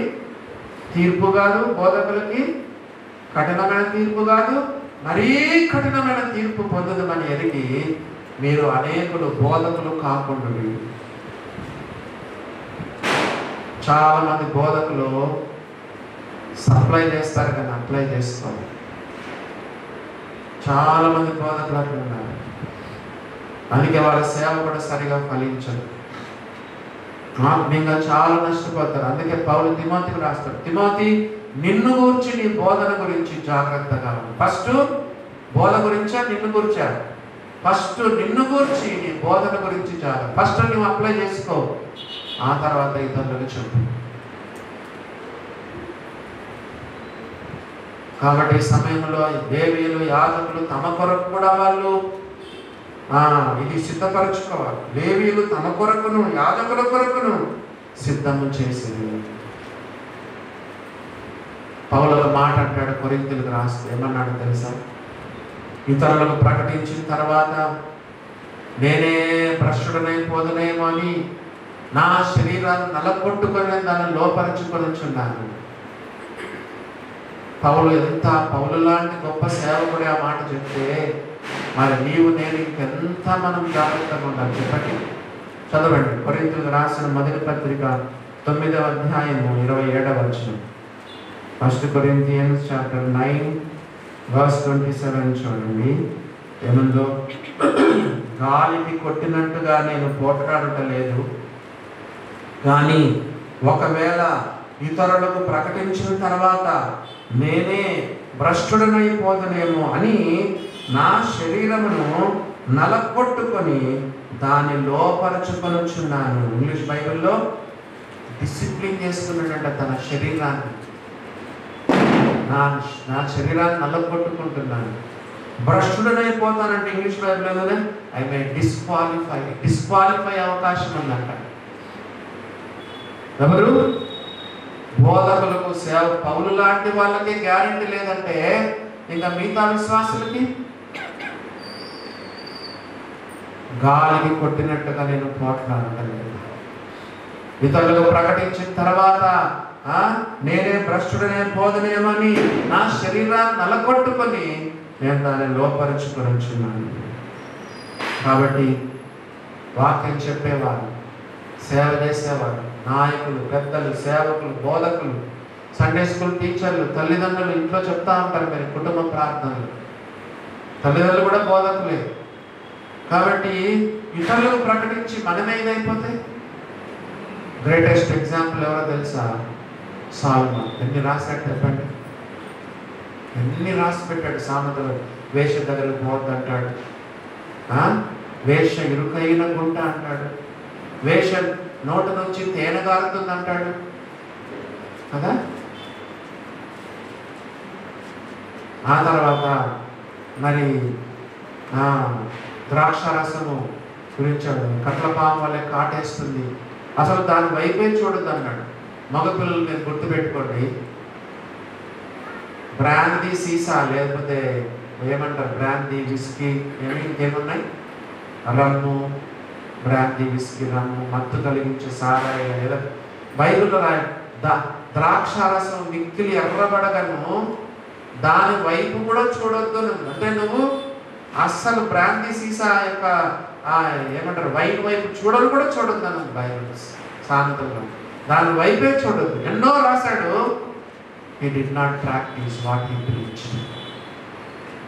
తీర్పు కాదు, బోధకులకి కఠినమైన తీర్పు కాదు, మరీ కఠినమైన తీర్పు పొందదమని ఎరిగి మీరు అనేకులు బోధకులు కాకుండా. చాలా మంది బోధకులు సప్లై చేస్తారు కానీ అప్లై చేసుకోవాలి. చాలా మంది బోధకులు అట్లా ఉన్నారు, అందుకే వాళ్ళ సేవ కూడా సరిగా ఫలించదు, ఆత్మీయంగా చాలా నష్టపోతారు. అందుకే పౌలు తిమోతికి రాస్తాడు, తిమోతి నిన్ను గురించి నీ బోధన గురించి జాగ్రత్తగా. ఫస్ట్ బోధ గురించా నిన్ను గురించా? ఫస్ట్ నిన్ను గురించి నీ బోధన గురించి జాగ్రత్త. ఫస్ట్ నువ్వు అప్లై చేసుకో, ఆ తర్వాత ఇతరులకు చెప్పు. కాబట్టి ఈ సమయంలో లేవీయులు యాజకులు తమ కొరకు కూడా వాళ్ళు ఇది సిద్ధపరచుకోవాలి. లేవీయులు తమ కొరకును యాజకుల కొరకును సిద్ధము చేసింది. పౌలు మాట అంటాడు కొరింథీయులకు రాస్తే, ఏమన్నాడు తెలుసా? ఇతరులకు ప్రకటించిన తర్వాత నేనే భ్రష్టుడనైపోదునేమో అని నా శరీరాన్ని నలగొట్టుకొని దాన్ని లోపరుచుకొనిచున్నాను. పౌలు లాంటి గొప్ప సేవకుడే ఆ మాట చెప్తే మరి నీవు నేను ఇంకెంత మనం జాగ్రత్తగా ఉండాలి చెప్పండి. చదవండి, కొరింథీయులకు రాసిన మొదటి పత్రిక 9వ అధ్యాయము 27వ వచనం. 1 Corinthians chapter 9 verse 27 చూడండి. ఏముందో, గాలికి కొట్టినట్టుగా నేను పోట్లాడటలేదు, కానీ ఒకవేళ ఇతరులకు ప్రకటించిన తర్వాత నేనే భ్రష్టుడనైపోదునేమో అని నా శరీరమును నలగొట్టుకొని దాన్ని లోపరుచుకొనుచున్నాను. ఇంగ్లీష్ బైబిల్లో డిసిప్లిన్ చేసుకున్నాడంట తన శరీరాన్ని. నా శరీరాన్ని నలగొట్టుకుంటున్నాను. భ్రష్టుడనైపోతానంటే ఇంగ్లీష్ బైబిల్లో ఐ మే డిస్క్వాలిఫై అవకాశం ఉందంట. ఎవరు? బోధకులకు సేవ పౌలు లాంటి వాళ్ళకి గ్యారెంటీ లేదంటే ఇంకా మిగతా విశ్వాసులకి గాలికి కొట్టినట్టుగా నేను పోట్లాడలేదు. ఇతరులకు ప్రకటించిన తర్వాత నేనే భ్రష్టుడనే బోధనేమని నా శరీరాన్ని నలగొట్టుకొని నేను దాన్ని లోపరుచుకొని వచ్చున్నాను. కాబట్టి వాక్యం చెప్పేవారు, సేవ చేసేవారు, నాయకులు, పెద్దలు, సేవకులు, బోధకులు, సండే స్కూల్ టీచర్లు, తల్లిదండ్రులు ఇంట్లో చెప్తా ఉంటారు మీరు కుటుంబ ప్రార్థనలు. తల్లిదండ్రులు కూడా బోధకులే. కాబట్టి ఇతరులకు ప్రకటించి మనమే ఇదైపోతే గ్రేటెస్ట్ ఎగ్జాంపుల్ ఎవరో తెలుసా? సాల్మన్. ఎన్ని రాశాడు చెప్పండి, ఎన్ని రాసి పెట్టాడు సామెతలు. వేష దగ్గరకు పోవద్దు అంటాడు, వేష ఇరుకైన గుంట అంటాడు, వేష నోటు నుంచి తేనె గారుతుంది అంటాడు కదా. ఆ తర్వాత మరి ద్రాక్షారసము గురించి కట్లపాము వల్లే కాటేస్తుంది, అసలు దాని వైపే చూడద్దు అన్నాడు. మగపిల్లలు మీరు గుర్తుపెట్టుకోండి, బ్రాందీ సీసా లేకపోతే ఏమంటారు బ్రాందీ విస్కీ ఇంకేమున్నాయి, రమ్ము, బ్రాందీ విస్కీ, రమ్ము, మత్తు కలిగించే సారాయి లేదా బైబిల్లో ద్రాక్షారసం మిక్కిలి ఎర్రబడగను దాని వైపు కూడా చూడొద్దు. అంటే నువ్వు అస్సలు బ్రాందీ సీసా యొక్క ఏమంటారు వైన్ వైపు చూడను కూడా చూడొద్దు అన్నది బైబిల్ సామెతల్లో. దాని వైపే చూడొద్దు. ఎన్నో రాశాడు. he did not practice what he preached.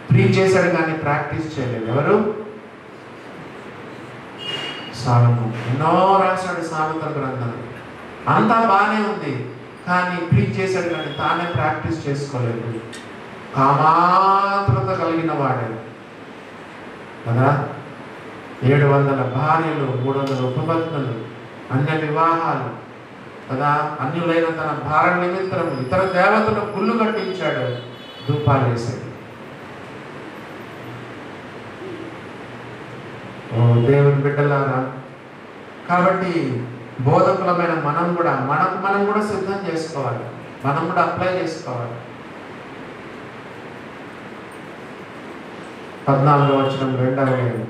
Preach చేశాడు కానీ ప్రాక్టీస్ చేయలేదు. ఎవరు? సాలొమోను. ఎన్నో రాశాడు సామెతల గ్రంథం, అంతా బాగానే ఉంది, కానీ ప్రీచ్ చేశాడు కానీ తానే ప్రాక్టీస్ చేసుకోలేదు. కామాతురత కలిగిన వాడే కదా. 700 భార్యలు, 300 ఉపపత్నులు, అన్య వివాహాలు కదా. అన్యులైన తన భార్య నిమిత్తం ఇతర దేవతలు గుళ్ళు కట్టించాడు, ధూపాలు వేశాడు. ఓ దేవుని బిడ్డలారా, కాబట్టి బోధకులమైన మనం కూడా సిద్ధం చేసుకోవాలి, మనం కూడా అప్లై చేసుకోవాలి. 14వ వచనం 2వ ఏడు,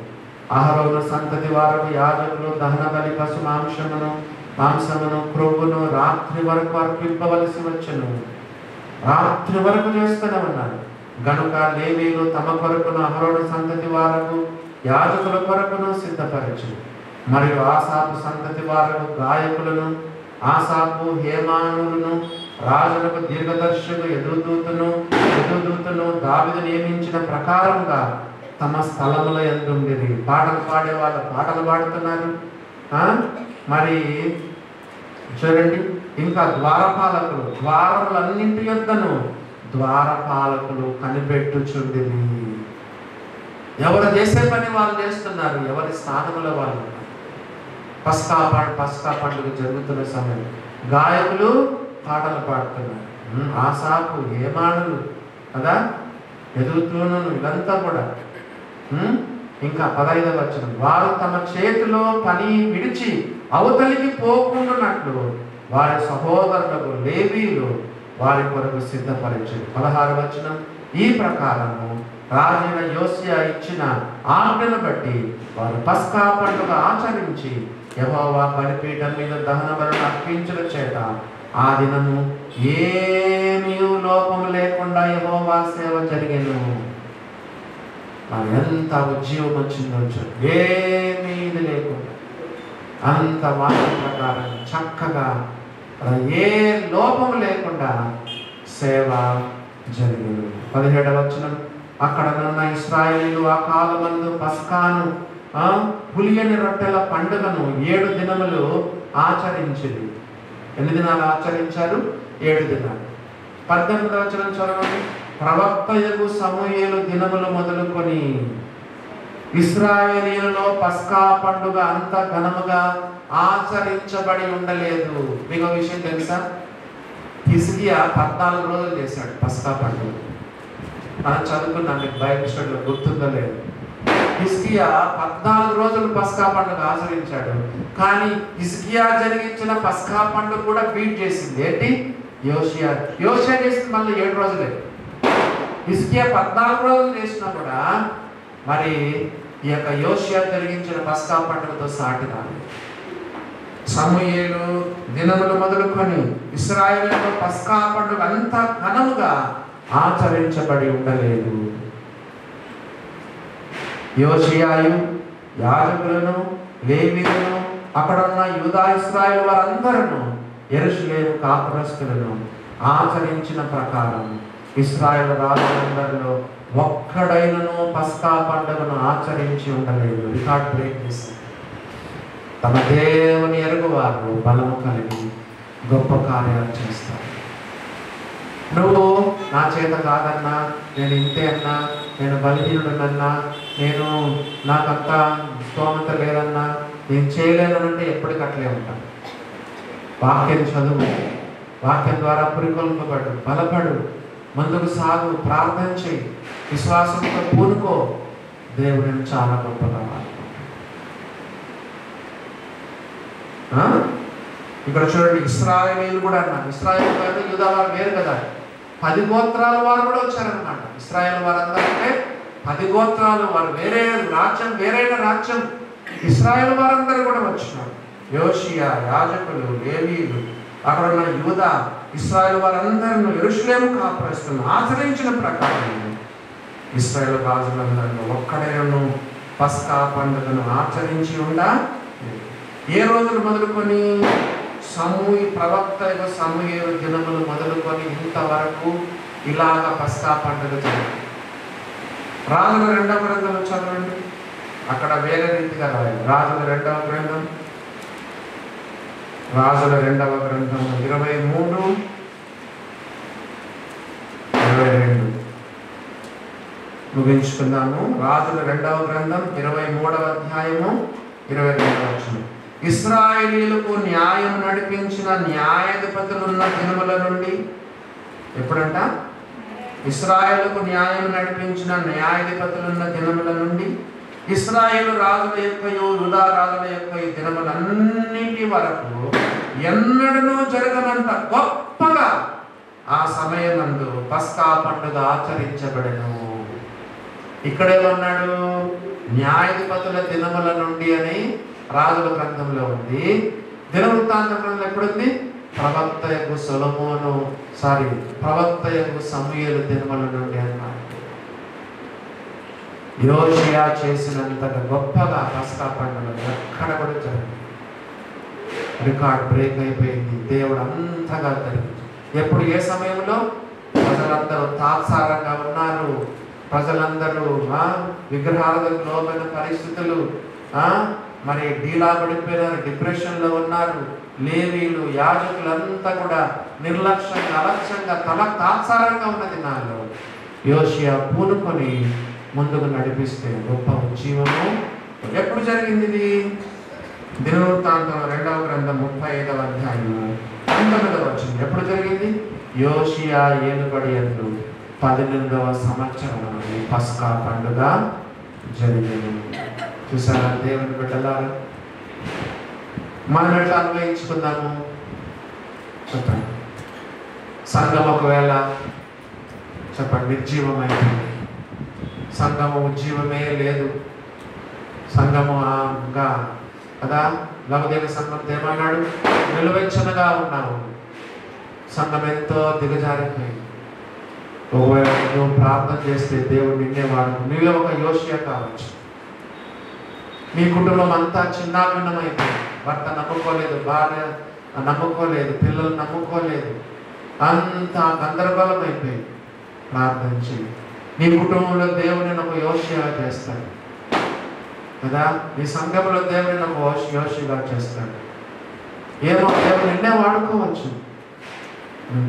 అహరోను సంతతి వారు యాజకులు దహన బలి పశు మాంసమును క్రొవ్వును రాత్రి వరకు అర్పింపవలసి వచ్చును. రాత్రి వరకు చేస్తూనే ఉన్నారు. గనుక లేవీయులు తమ కొరకును అహరోను సంతతి వారు యాజకుల కొరకును సిద్ధపరచు. మరియు ఆసాపు సంతతి వారు గాయకులను, ఆసాపు హేమానులను, రాజులకు దీర్ఘదర్శులు ఎదుదూతును దావీదు నియమించిన ప్రకారంగా తమ స్థలముల యందు ఉండేది. పాటలు పాడే వాళ్ళు పాటలు పాడుతున్నారు. మరి చూడండి, ఇంకా ద్వారపాలకులు, ద్వారములన్నింటి యొద్దను ద్వారపాలకులు కనిపెట్టుచుండిరి. ఎవరు చేసే పని వాళ్ళు చేస్తున్నారు, ఎవరి స్థానంలో వాళ్ళు. పస్కా పండుగ జరుగుతున్న సమయం గాయకులు పాటలు పాడుతున్నారు. ఆసాపు హేమానులు కదా, ఎదుగుతూను, ఇదంతా కూడా. ఇంకా 15వ వచనం, వారు తమ చేతిలో పని విడిచి అవతలికి పోకుండానట్లు వారి సహోదరులకు లేవీయులు వారి కొరకు సిద్ధపరిచారు. 16వ వచనం, ఈ ప్రకారము రాజైన యోసియా ఇచ్చిన ఆజ్ఞను బట్టి వారు పస్కా పండుగ ఆచరించి యెహోవా బలిపీఠం మీద దహన బలులను అర్పించడం చేత ఆ దినము ఏమీ లోపము లేకుండా యెహోవా సేవ జరిగెను. ఎంత ఉజ్జీవం వచ్చిందో, ఏమీ లేకుండా అంత వాక్య ప్రకారం చక్కగా ఏ లోపము లేకుండా సేవ జరిగింది. 17వ వచనం, అక్కడ ఉన్న ఇశ్రాయేలీయులు ఆ కాలమందు పస్కాను పులియని రొట్టెల పండుగను 7 దినములు ఆచరించింది. ఎన్ని దినాలు ఆచరించారు? 7 దినాలు. 18వ వచనం చదవండి. ప్రవక్తయగు సమూయేలు దినములు మొదలుకొని ఇశ్రాయేలీయులలో పస్కా పండుగ అంత ఘనముగా ఆచరించబడి ఉండలేదు. మీకు విషయం తెలుసా? హిజ్కియా 14 రోజులు చేశాడు పస్కా పండుగ. మనం చదువుకున్నాం, మీకు బైబిల్ స్టడీలో గుర్తుందో లేదు. హిజ్కియా 14 రోజులు పస్కా పండుగ ఆచరించాడు. కానీ హిజ్కియా జరిగించిన పస్కా పండుగ కూడా బీట్ చేసింది. ఏంటి? యోషియా చేసింది మళ్ళీ 7 రోజులే. హిజ్కియా 14 రోజులు చేసినా కూడా మరి ఈ యొక్క యోషియా జరిగించిన పస్కా పండుగతో సాటి రాలేదు. సమూయేలు దినములు మొదలుకొని ఇశ్రాయేలులో పస్కా పండుగ అంత ఘనముగా ఆచరించబడి ఉండలేదు. యోషియాయు యాజకులను లేవీయులను అక్కడ ఉన్న యూదా ఇశ్రాయేలు వారందరూ యెరూషలేము కాపురస్తులను ఆచరించిన ప్రకారం ఇశ్రాయేలు రాజులందరిలో ఒక్కడైనను పస్కా పండుగను ఆచరించి ఉండలేదు. రికార్డ్ బ్రేక్ చేశారు. తమ దేవుని ఎరుగువారు బలము కలిగి గొప్ప కార్యాలు చేస్తారు. నువ్వు నా చేత కాదన్నా, నేను ఇంతే అన్నా, నేను బలహీనుడనన్నా, నేను నాకంత స్తోమత లేదన్నా, నేను చేయలేనంటే ఎప్పటికట్లే ఉంటాను. వాక్యం చదువు, వాక్యం ద్వారా పురికొల్పబడు, బలపడు, ముందుకు సాగు, ప్రార్థన చేయి, విశ్వాసంతో పూనుకో. దేవుడిని చాలా గొప్పగా వాడుకో. ఇక్కడ చూడండి, ఇశ్రాయేలీలు కూడా అన్నారు. ఇశ్రాయేల్ వారు యూదా వారు వేరు కదా, 10 గోత్రాల వారు కూడా వచ్చారనమాట. ఇశ్రాయేల్ వారందరూ అంటే 10 గోత్రాలు వారు, వేరే రాజ్యం, వేరైన రాజ్యం. ఇశ్రాయేల్ వారందరూ కూడా వచ్చినారు. యోషియా, యాజకులు, లేవీయులు, అక్కడ ఉన్న యూదా ఇశ్రాయేల్ వారందరూ యెరూషలేము కాపురస్తులను ఆచరించిన ప్రకారం ఇశ్రాయేల్ రాజులందరూ ఒక్కడేను పస్కా పండుగను ఆచరించి ఉండా. ఏ రోజులు మొదలుకొని ప్రవక్త సమూయేలు దినములు మొదలుకొని ఇంతవరకు ఇలాగ పస్కా పండుగ జరిగింది. రాజుల 2వ గ్రంథం చదవండి, అక్కడ వేరే రీతిగా రాయాలి. రాజుల 2వ గ్రంథం 23, 22 ముగించుకుందాము. రాజుల 2వ గ్రంథం 23వ అధ్యాయము 22వ వచనం. ఇశ్రాయేలీయులకు న్యాయం నడిపించిన న్యాయాధిపతులున్న దినముల నుండి, ఎప్పుడంట? ఇశ్రాయేలుకు న్యాయం నడిపించిన న్యాయాధిపతులున్న దినముల నుండి ఇశ్రాయేలు రాజుల యొక్క యూదా రాజుల యొక్క ఈ దినములన్నిటి వరకు ఎన్నడూ జరగనంత గొప్పగా ఆ సమయమందు పస్కా పండుగ ఆచరించబడెను. ఇక్కడేమన్నాడు? న్యాయాధిపతుల దినముల నుండి అని రాజుల గ్రంథంలో ఉంది. దినవృత్తాంత గ్రంథంలో ఎప్పుడుంది? ప్రవక్తయకు సమూయేలు దినముల నుండి అన్నాడు. యోషియా చేసినంతగా గొప్పగా పస్కా పండుగ ఎక్కడ కూడా జరిగింది. రికార్డ్ బ్రేక్ అయిపోయింది. దేవుడు అంతగా జరిగింది. ఎప్పుడు, ఏ సమయంలో? ప్రజలందరూ తాత్సారంగా ఉన్నారు, ప్రజలందరూ విగ్రహాలకు లోబడిన పరిస్థితులు, మరి డీలా పడిపోయినారు, డిప్రెషన్లో ఉన్నారు. లేవీయులు, యాజకులంతా కూడా నిర్లక్ష్యంగా, అలక్ష్యంగా, తాత్సారంగా ఉన్నది. నాలో యోషియా పూనుకొని ముందుకు నడిపిస్తే గొప్ప ఉజ్జీవము ఎప్పుడు జరిగింది? ఇది దినవృత్తాంతం 2వ గ్రంథం 35వ అధ్యాయము 19వ వచనం. ఎప్పుడు జరిగింది? యోషియా ఏలుబడి యందు 18వ సంవత్సరం పస్కా పండుగ జరిగింది. చూసారా దేవుని బిడ్డలారా? మనం ఎట్లా అన్వయించుకుందాము చెప్పండి. సంఘం ఒకవేళ చెప్పండి నిర్జీవమైంది, సంఘము ఉజ్జీవమే లేదు, సంఘము కదా, లవదేవ సంఘం ఏమన్నాడు? నిలువెచ్చనగా ఉన్నావు. సంఘం ఎంతో దిగజారిపోయింది. ఒకవేళ నువ్వు ప్రార్థన చేస్తే దేవుడు నిన్నేవాడు. నువ్వే ఒక యోషియా కావచ్చు. మీ కుటుంబం అంతా చిన్నాభిన్నమైపోయింది. భర్త నమ్ముకోలేదు, భార్య నమ్ముకోలేదు, పిల్లలు నమ్ముకోలేదు, అంతా గందరగోళం అయిపోయింది. ప్రార్థన చేయి. నీ కుటుంబంలో దేవుని ఒక యోషియా చేస్తాడు కదా, నీ సంఘంలో దేవుని ఒక యోషిగా చేస్తాడు. ఏమో దేవుడు నిన్నే వాడుకోవచ్చు.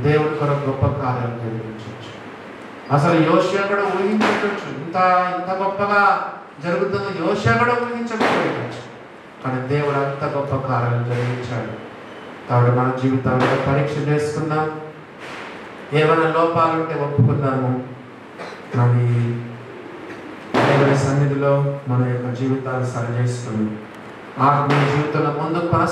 దేవుని కొరకు గొప్ప కార్యాలు జరిగించవచ్చు. అసలు యోషియా కూడా ఊహించవచ్చు. ఇంత గొప్పగా జరుగుతుంది యోషియా కూడా ఊహించకపోవచ్చు. కానీ దేవుడు అంత గొప్ప కార్యాలు జరిగించాడు. కాబట్టి మన జీవితంలో పరీక్ష చేసుకుందాం. ఏమైనా లోపాలు ఉంటే ఒప్పుకుందాము. మరి దేవుని సన్నిధిలో మన యొక్క జీవితాలు సరి చేసుకుని ఆత్మీయ జీవితంలో ముందుకు కొనసాగాలి.